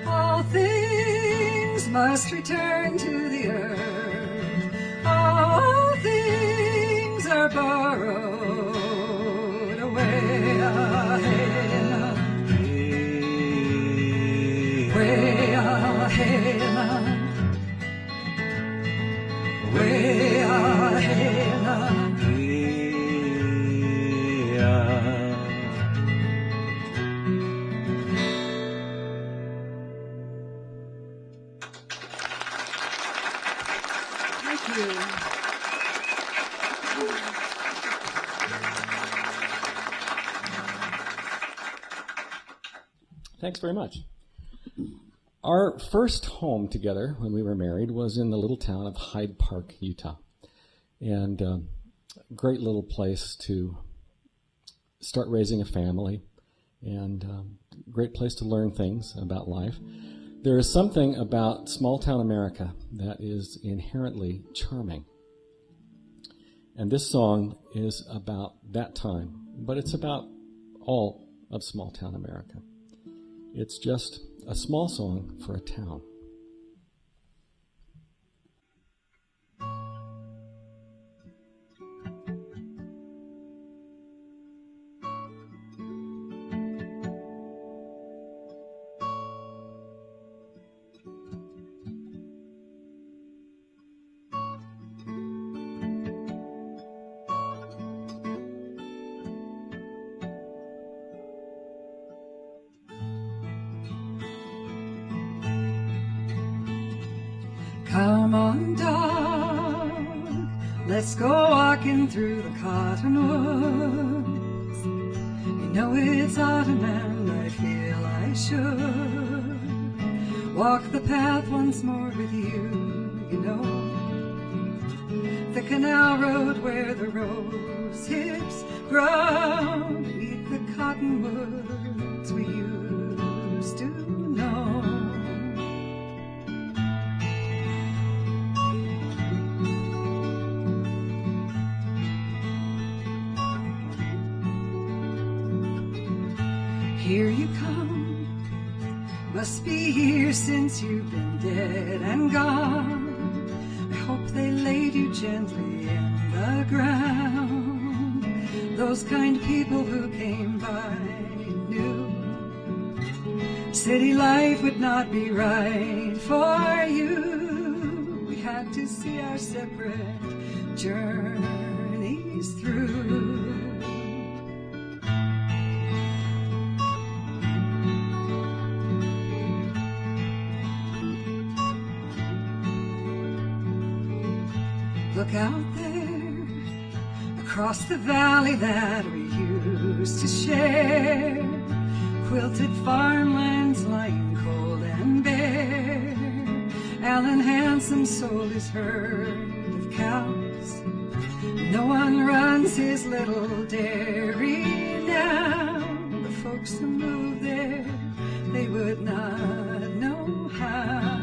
all things must return to the earth, all things are borrowed away ahead, way ahead, way ahead. Thanks very much. Our first home together when we were married was in the little town of Hyde Park, Utah. And great little place to start raising a family, and great place to learn things about life. There is something about small town America that is inherently charming. And this song is about that time, but it's about all of small town America. It's just a small song for a town. Come on, dog, let's go walking through the cottonwoods. You know it's autumn and I feel I should walk the path once more with you, you know. The canal road where the rose hips grow beneath the cottonwoods we used to know. Here you come, must be years since you've been dead and gone. I hope they laid you gently in the ground. Those kind people who came by knew city life would not be right for you. We had to see our separate journeys through. Look out there, across the valley that we used to share. Quilted farmlands lying cold and bare. Alan Hansen sold his herd of cows. No one runs his little dairy now. The folks who moved there, they would not know how.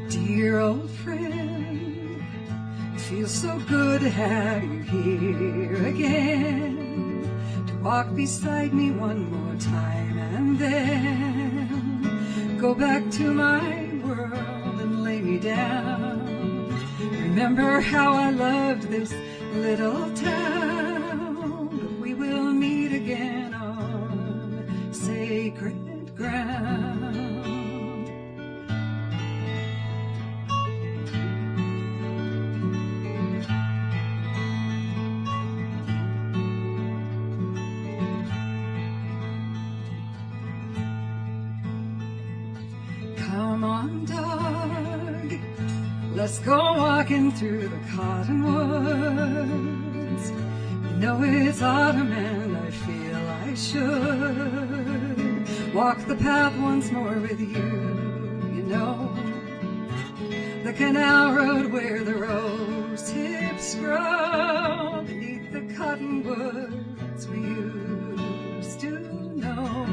Dear old friend, it feels so good to have you here again, to walk beside me one more time and then go back to my world and lay me down. Remember how I loved this little town, but we will meet again on sacred ground. Come on, dog, let's go walking through the cottonwoods. You know it's autumn and I feel I should walk the path once more with you. You know, the canal road where the rose hips grow beneath the cottonwoods we used to know.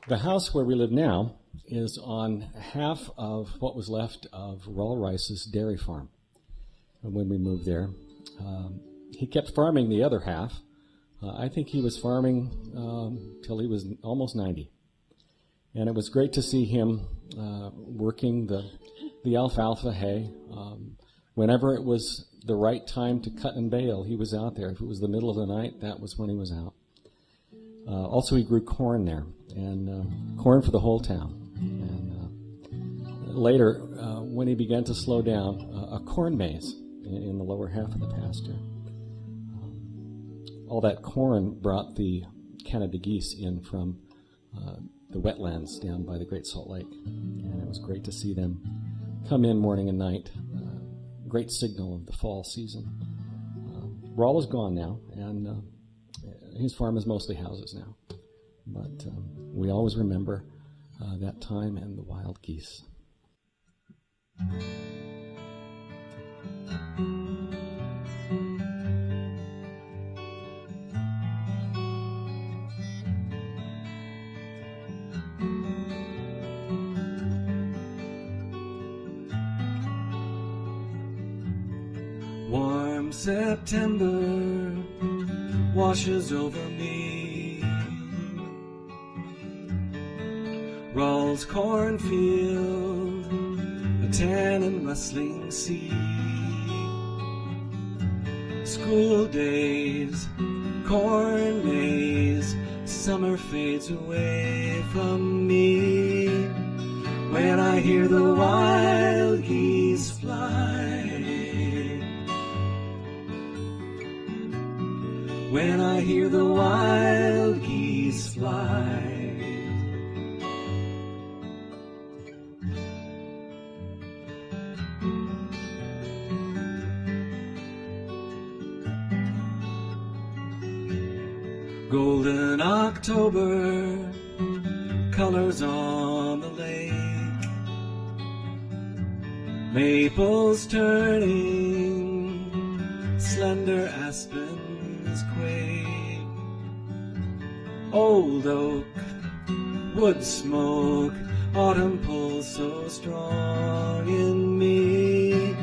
The house where we live now is on half of what was left of Raul Rice's dairy farm when we moved there. He kept farming the other half. I think he was farming till he was almost 90. And it was great to see him working the alfalfa hay. Whenever it was the right time to cut and bale, he was out there. If it was the middle of the night, that was when he was out. Also, he grew corn there, and corn for the whole town. And later, when he began to slow down, a corn maze in the lower half of the pasture. All that corn brought the Canada geese in from the wetlands down by the Great Salt Lake, and it was great to see them come in morning and night. Great signal of the fall season. Raul is gone now, and his farm is mostly houses now. But we always remember that time and the wild geese. Warm September washes over me. Raul's cornfield, a tan and rustling sea. School days, corn maze, summer fades away from me. When I hear the wild geese fly, when I hear the wild geese fly. Golden October, colors on the lake, maples turning, slender aspens quake. Old oak, wood smoke, autumn pulls so strong in me.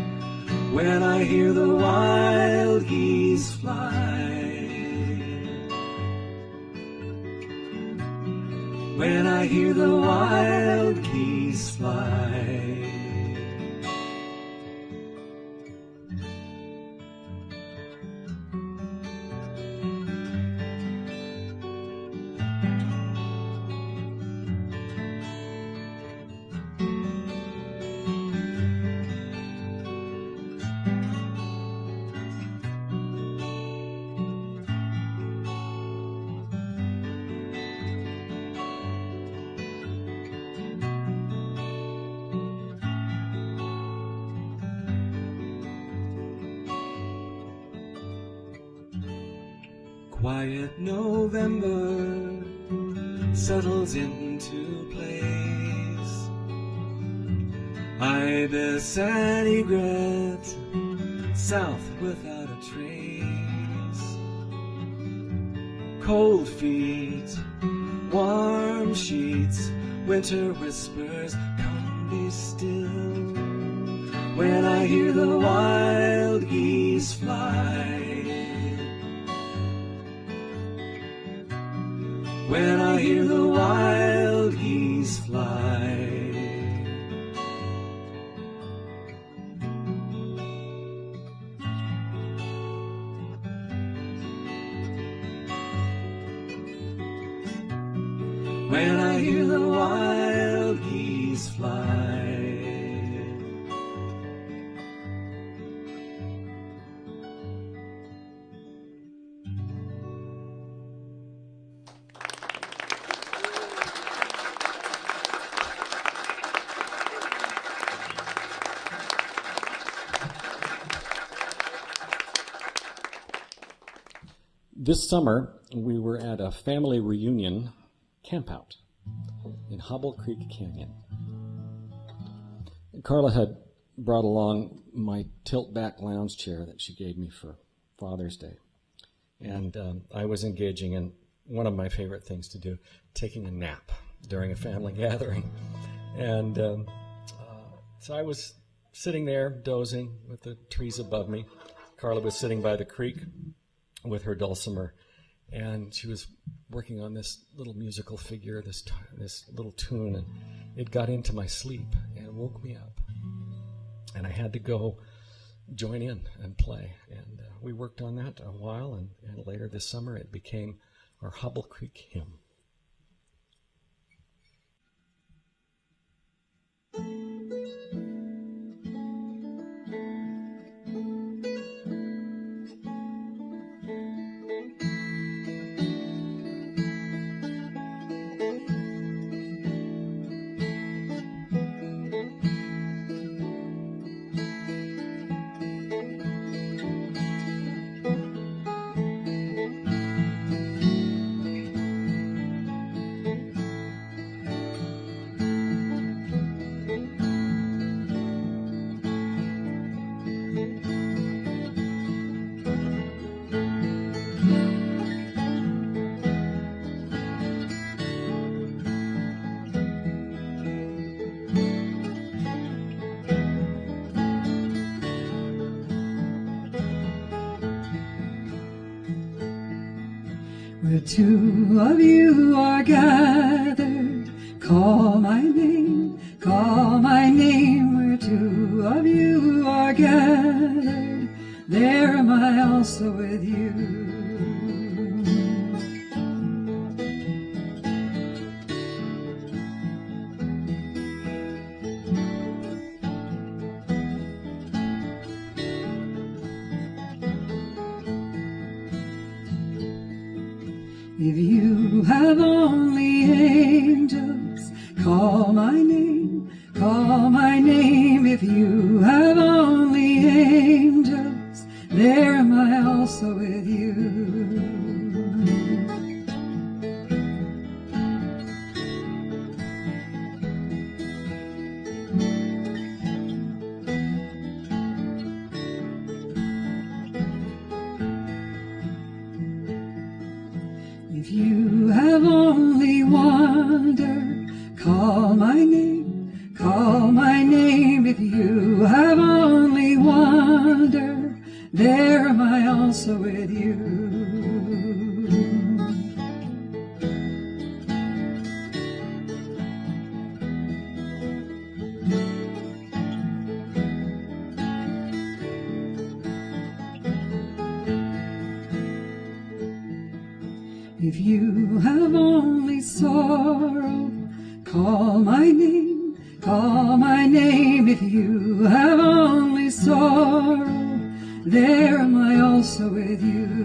When I hear the wild geese fly, when I hear the wild geese fly. Quiet November settles into place. Ibis and egret south without a trace. cold feet, warm sheets, winter whispers, come be still. When I hear the wild geese fly, when I hear the wild geese fly. When I hear the wild geese fly. This summer, we were at a family reunion campout in Hobble Creek Canyon. Carla had brought along my tilt-back lounge chair that she gave me for Father's Day. And I was engaging in one of my favorite things to do, taking a nap during a family gathering. And so I was sitting there dozing with the trees above me. Carla was sitting by the creek with her dulcimer, and she was working on this little musical figure, this little tune, and it got into my sleep and woke me up. And I had to go join in and play. And we worked on that a while, and later this summer it became our Hobble Creek hymn. Where two of you are gathered, call my name, where two of you are gathered, there am I also with you. If you have only angels, call my name, if you have only angels, there am I also with you. If you have only wonder, call my name, if you have only wonder, there am I also with you. If you have only sorrow, call my name, if you have only sorrow, there am I also with you.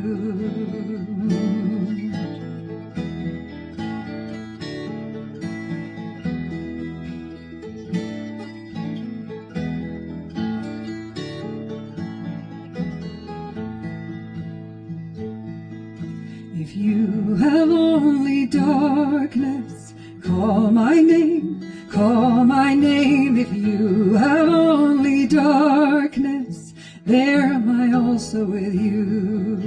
If you have only darkness, call my name, if you have only darkness, there am I also with you.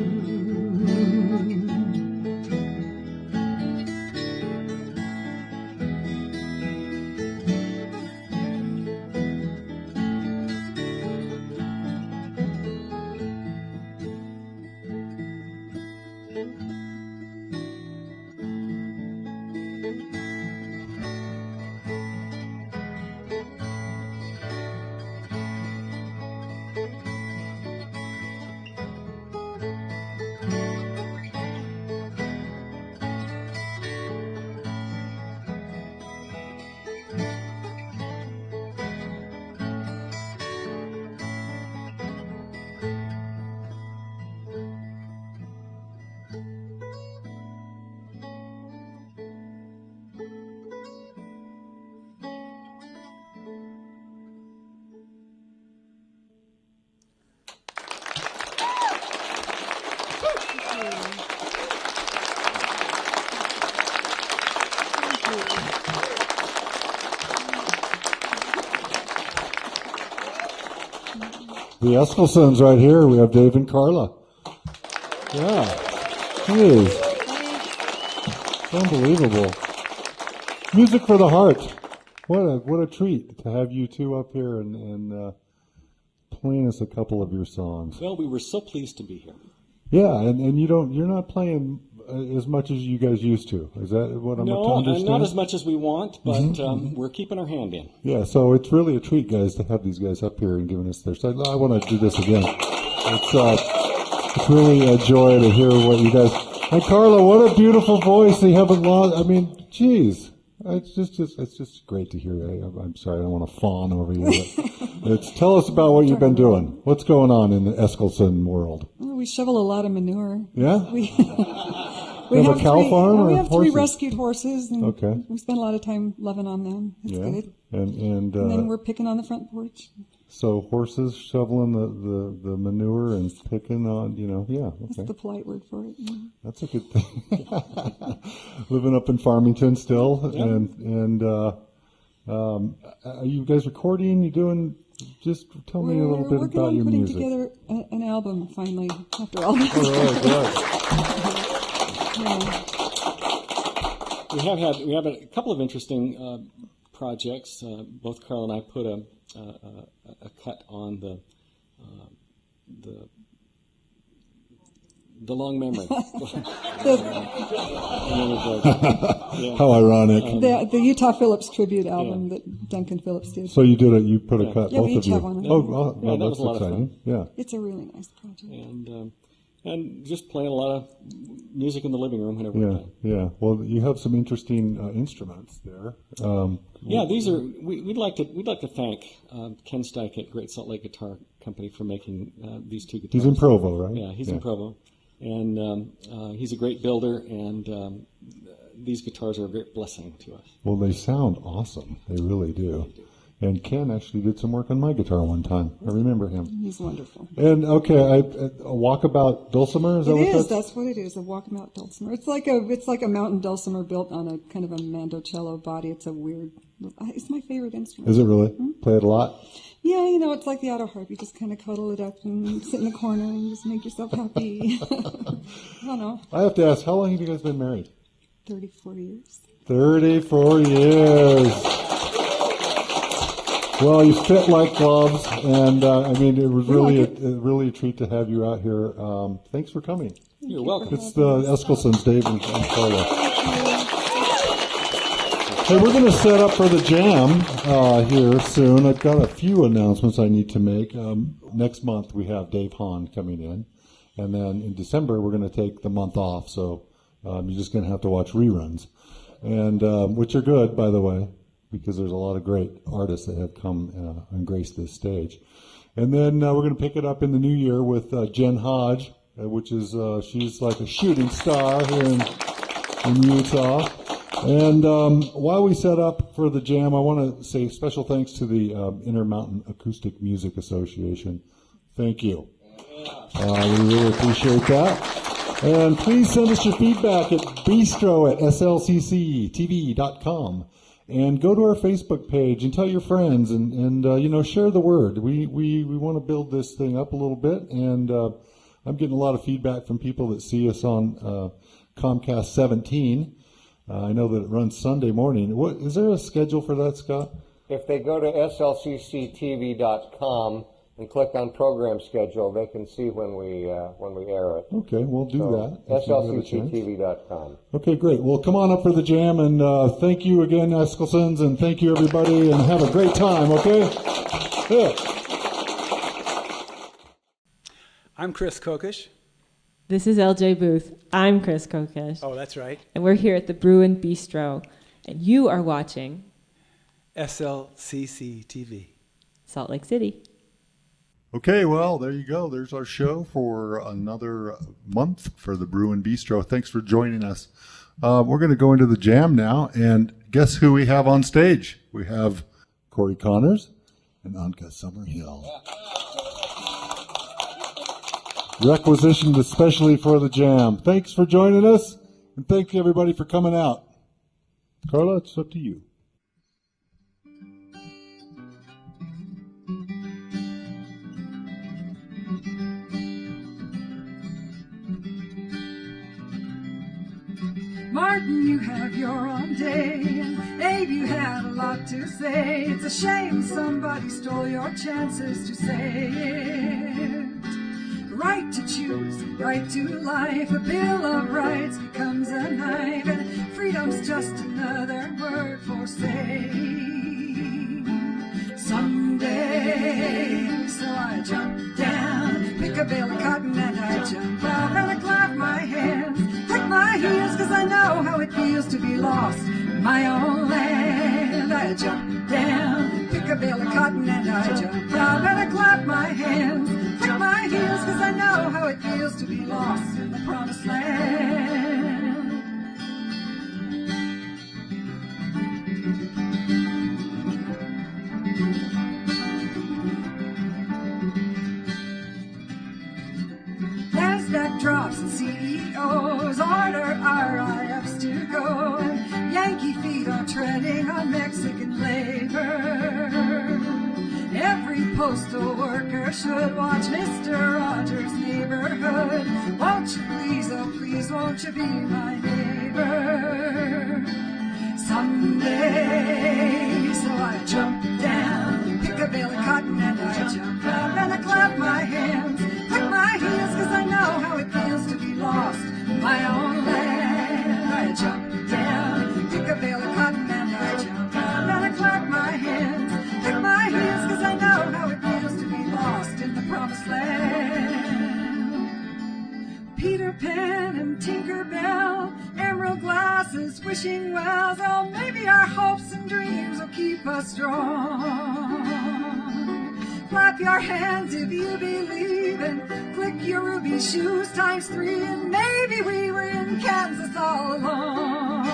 The Eskelsens right here. We have Dave and Carla. Yeah. Jeez. Unbelievable. Music for the heart. What a treat to have you two up here and playing us a couple of your songs. Well, we were so pleased to be here. Yeah, and you're not playing as much as you guys used to. Is that what I'm to understand? No, not as much as we want, but we're keeping our hand in. Yeah, so it's really a treat, guys, to have these guys up here and giving us their side. I want to do this again. It's really a joy to hear what you guys. And Carla, what a beautiful voice. You haven't lost. I mean, geez, it's just great to hear. I'm sorry, I don't want to fawn over you. But tell us about what you've been doing. What's going on in the Eskelsen world? Well, we shovel a lot of manure. Yeah. We have a cow farm. We have horses? 3 rescued horses, and okay. we spend a lot of time loving on them. It's good. And then we're picking on the front porch. So horses shoveling the manure and picking on, yeah. Okay. That's the polite word for it. Yeah. That's a good thing. Living up in Farmington still, Yeah. and are you guys recording? You doing? Just tell me a little bit about your music. We're working on putting together an album finally after all this. We have a couple of interesting projects. Both Carl and I put a cut on the long memory. How ironic. The Utah Phillips tribute album that Duncan Phillips did. So you did it. You put a cut. Yeah, both we each of you. have one. That was that's a lot exciting. of fun. Yeah. It's a really nice project. And just playing a lot of music in the living room whenever we can. Yeah. Well, you have some interesting instruments there. These are. We'd like to thank Ken Stike at Great Salt Lake Guitar Company for making these 2 guitars. He's in Provo, right? Yeah, he's in Provo, and he's a great builder. And these guitars are a great blessing to us. Well, they sound awesome. They really do. And Ken actually did some work on my guitar one time. I remember him. He's wonderful. And a walkabout dulcimer, is that what that's? That's what it is, a walkabout dulcimer. It's like a mountain dulcimer built on a kind of a mandocello body. It's my favorite instrument. Is it really? Mm-hmm. Play it a lot? Yeah, it's like the auto harp. You just kind of cuddle it up and sit in the corner and just make yourself happy. I don't know. I have to ask, how long have you guys been married? 34 years. 34 years. Well, you fit like gloves, and it was really a treat to have you out here. Thanks for coming. You're welcome. It's the Eskelsens, Dave and Carla. Hey, we're going to set up for the jam here soon. I've got a few announcements I need to make. Next month we have Dave Hahn coming in, and then in December we're going to take the month off. So you're just going to have to watch reruns, and which are good, by the way, because there's a lot of great artists that have come and graced this stage. And then we're going to pick it up in the new year with Jen Hodge, which is she's like a shooting star here in Utah. And while we set up for the jam, I want to say special thanks to the Intermountain Acoustic Music Association. Thank you. We really appreciate that. And please send us your feedback at bistro@slcctv.com. And go to our Facebook page and tell your friends and share the word. We want to build this thing up a little bit, and I'm getting a lot of feedback from people that see us on Comcast 17. I know that it runs Sunday morning. Is there a schedule for that, Scott? If they go to slcctv.com and click on program schedule, they can see when we air it. Okay, we'll do that. slcctv.com. Okay, great. Well, come on up for the jam, and thank you again, Eskelsens, and thank you, everybody, and have a great time, okay? Yeah. I'm Chris Kokish. This is LJ Booth. I'm Chris Kokish. Oh, that's right. And we're here at the Bruin Bistro, and you are watching SLCC TV. Salt Lake City. Okay, well, there you go. There's our show for another month for the Bruin Bistro. Thanks for joining us. We're going to go into the jam now, and guess who we have on stage? We have Corey Connors and Anka Summerhill. Requisitioned especially for the jam. Thanks for joining us, and thank you, everybody, for coming out. Carla, it's up to you. Martin, you have your own day, and Abe, you had a lot to say. It's a shame somebody stole your chances to say it. Right to choose, right to life, a Bill of Rights becomes a knife, and freedom's just another word for say. Someday, so I jump down, pick a bale of cotton and I jump out, and I clap my hands, click my heels, cause I know how it feels to be lost in my own land. I jump down, pick a bale of cotton and I jump out, and I clap my hands, click my heels, cause I know how it feels to be lost in the promised land. NASDAQ drops and CEOs order RIFs to go, and Yankee feet are treading on Mexican labor. Every postal worker should watch Mr. Rogers' Neighborhood. Won't you please, oh please, won't you be my neighbor? Someday, so I jump down, pick a bale of cotton and I jump out, and I clap my hands, click my heels, cause I know how it feels to be lost in my own land. I jump down, pick a bale of cotton and I jump out, and I clap my hands, click my heels, cause I know how it feels to be lost in the promised land. Peter Pan and Tinker Bell, emerald glasses, wishing wells, oh maybe our hopes and dreams will keep us strong. Clap your hands if you believe, and click your ruby shoes times 3, and maybe we were in Kansas all along.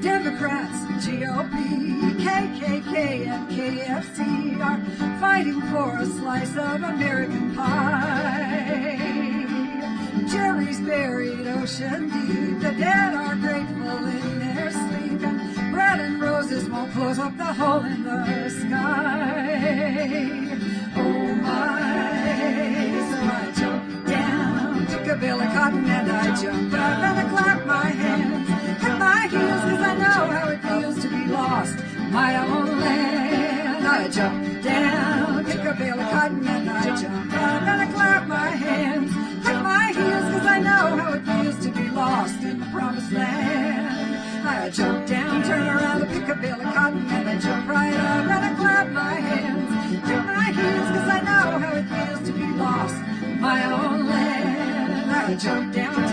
Democrats, GOP, KKK, and KFC are fighting for a slice of American pie. Jerry's buried ocean deep, the dead are grateful in their sleep, and bread and roses won't close up the hole in the sky. Oh my, so I jump down, pick a bale of cotton and I jump out, and I clap my hands, click my heels, cause I know how it feels to be lost in my own land. I jump down, pick a bale of cotton and I jump out, and I clap my hands, click my heels, cause I know how it feels to be lost in the promised land. I jump down, turn around, and pick a bale of cotton, and I jump right up, and I clap my hands, click my heels, cause I know how it feels to be lost in my own land. I jump down,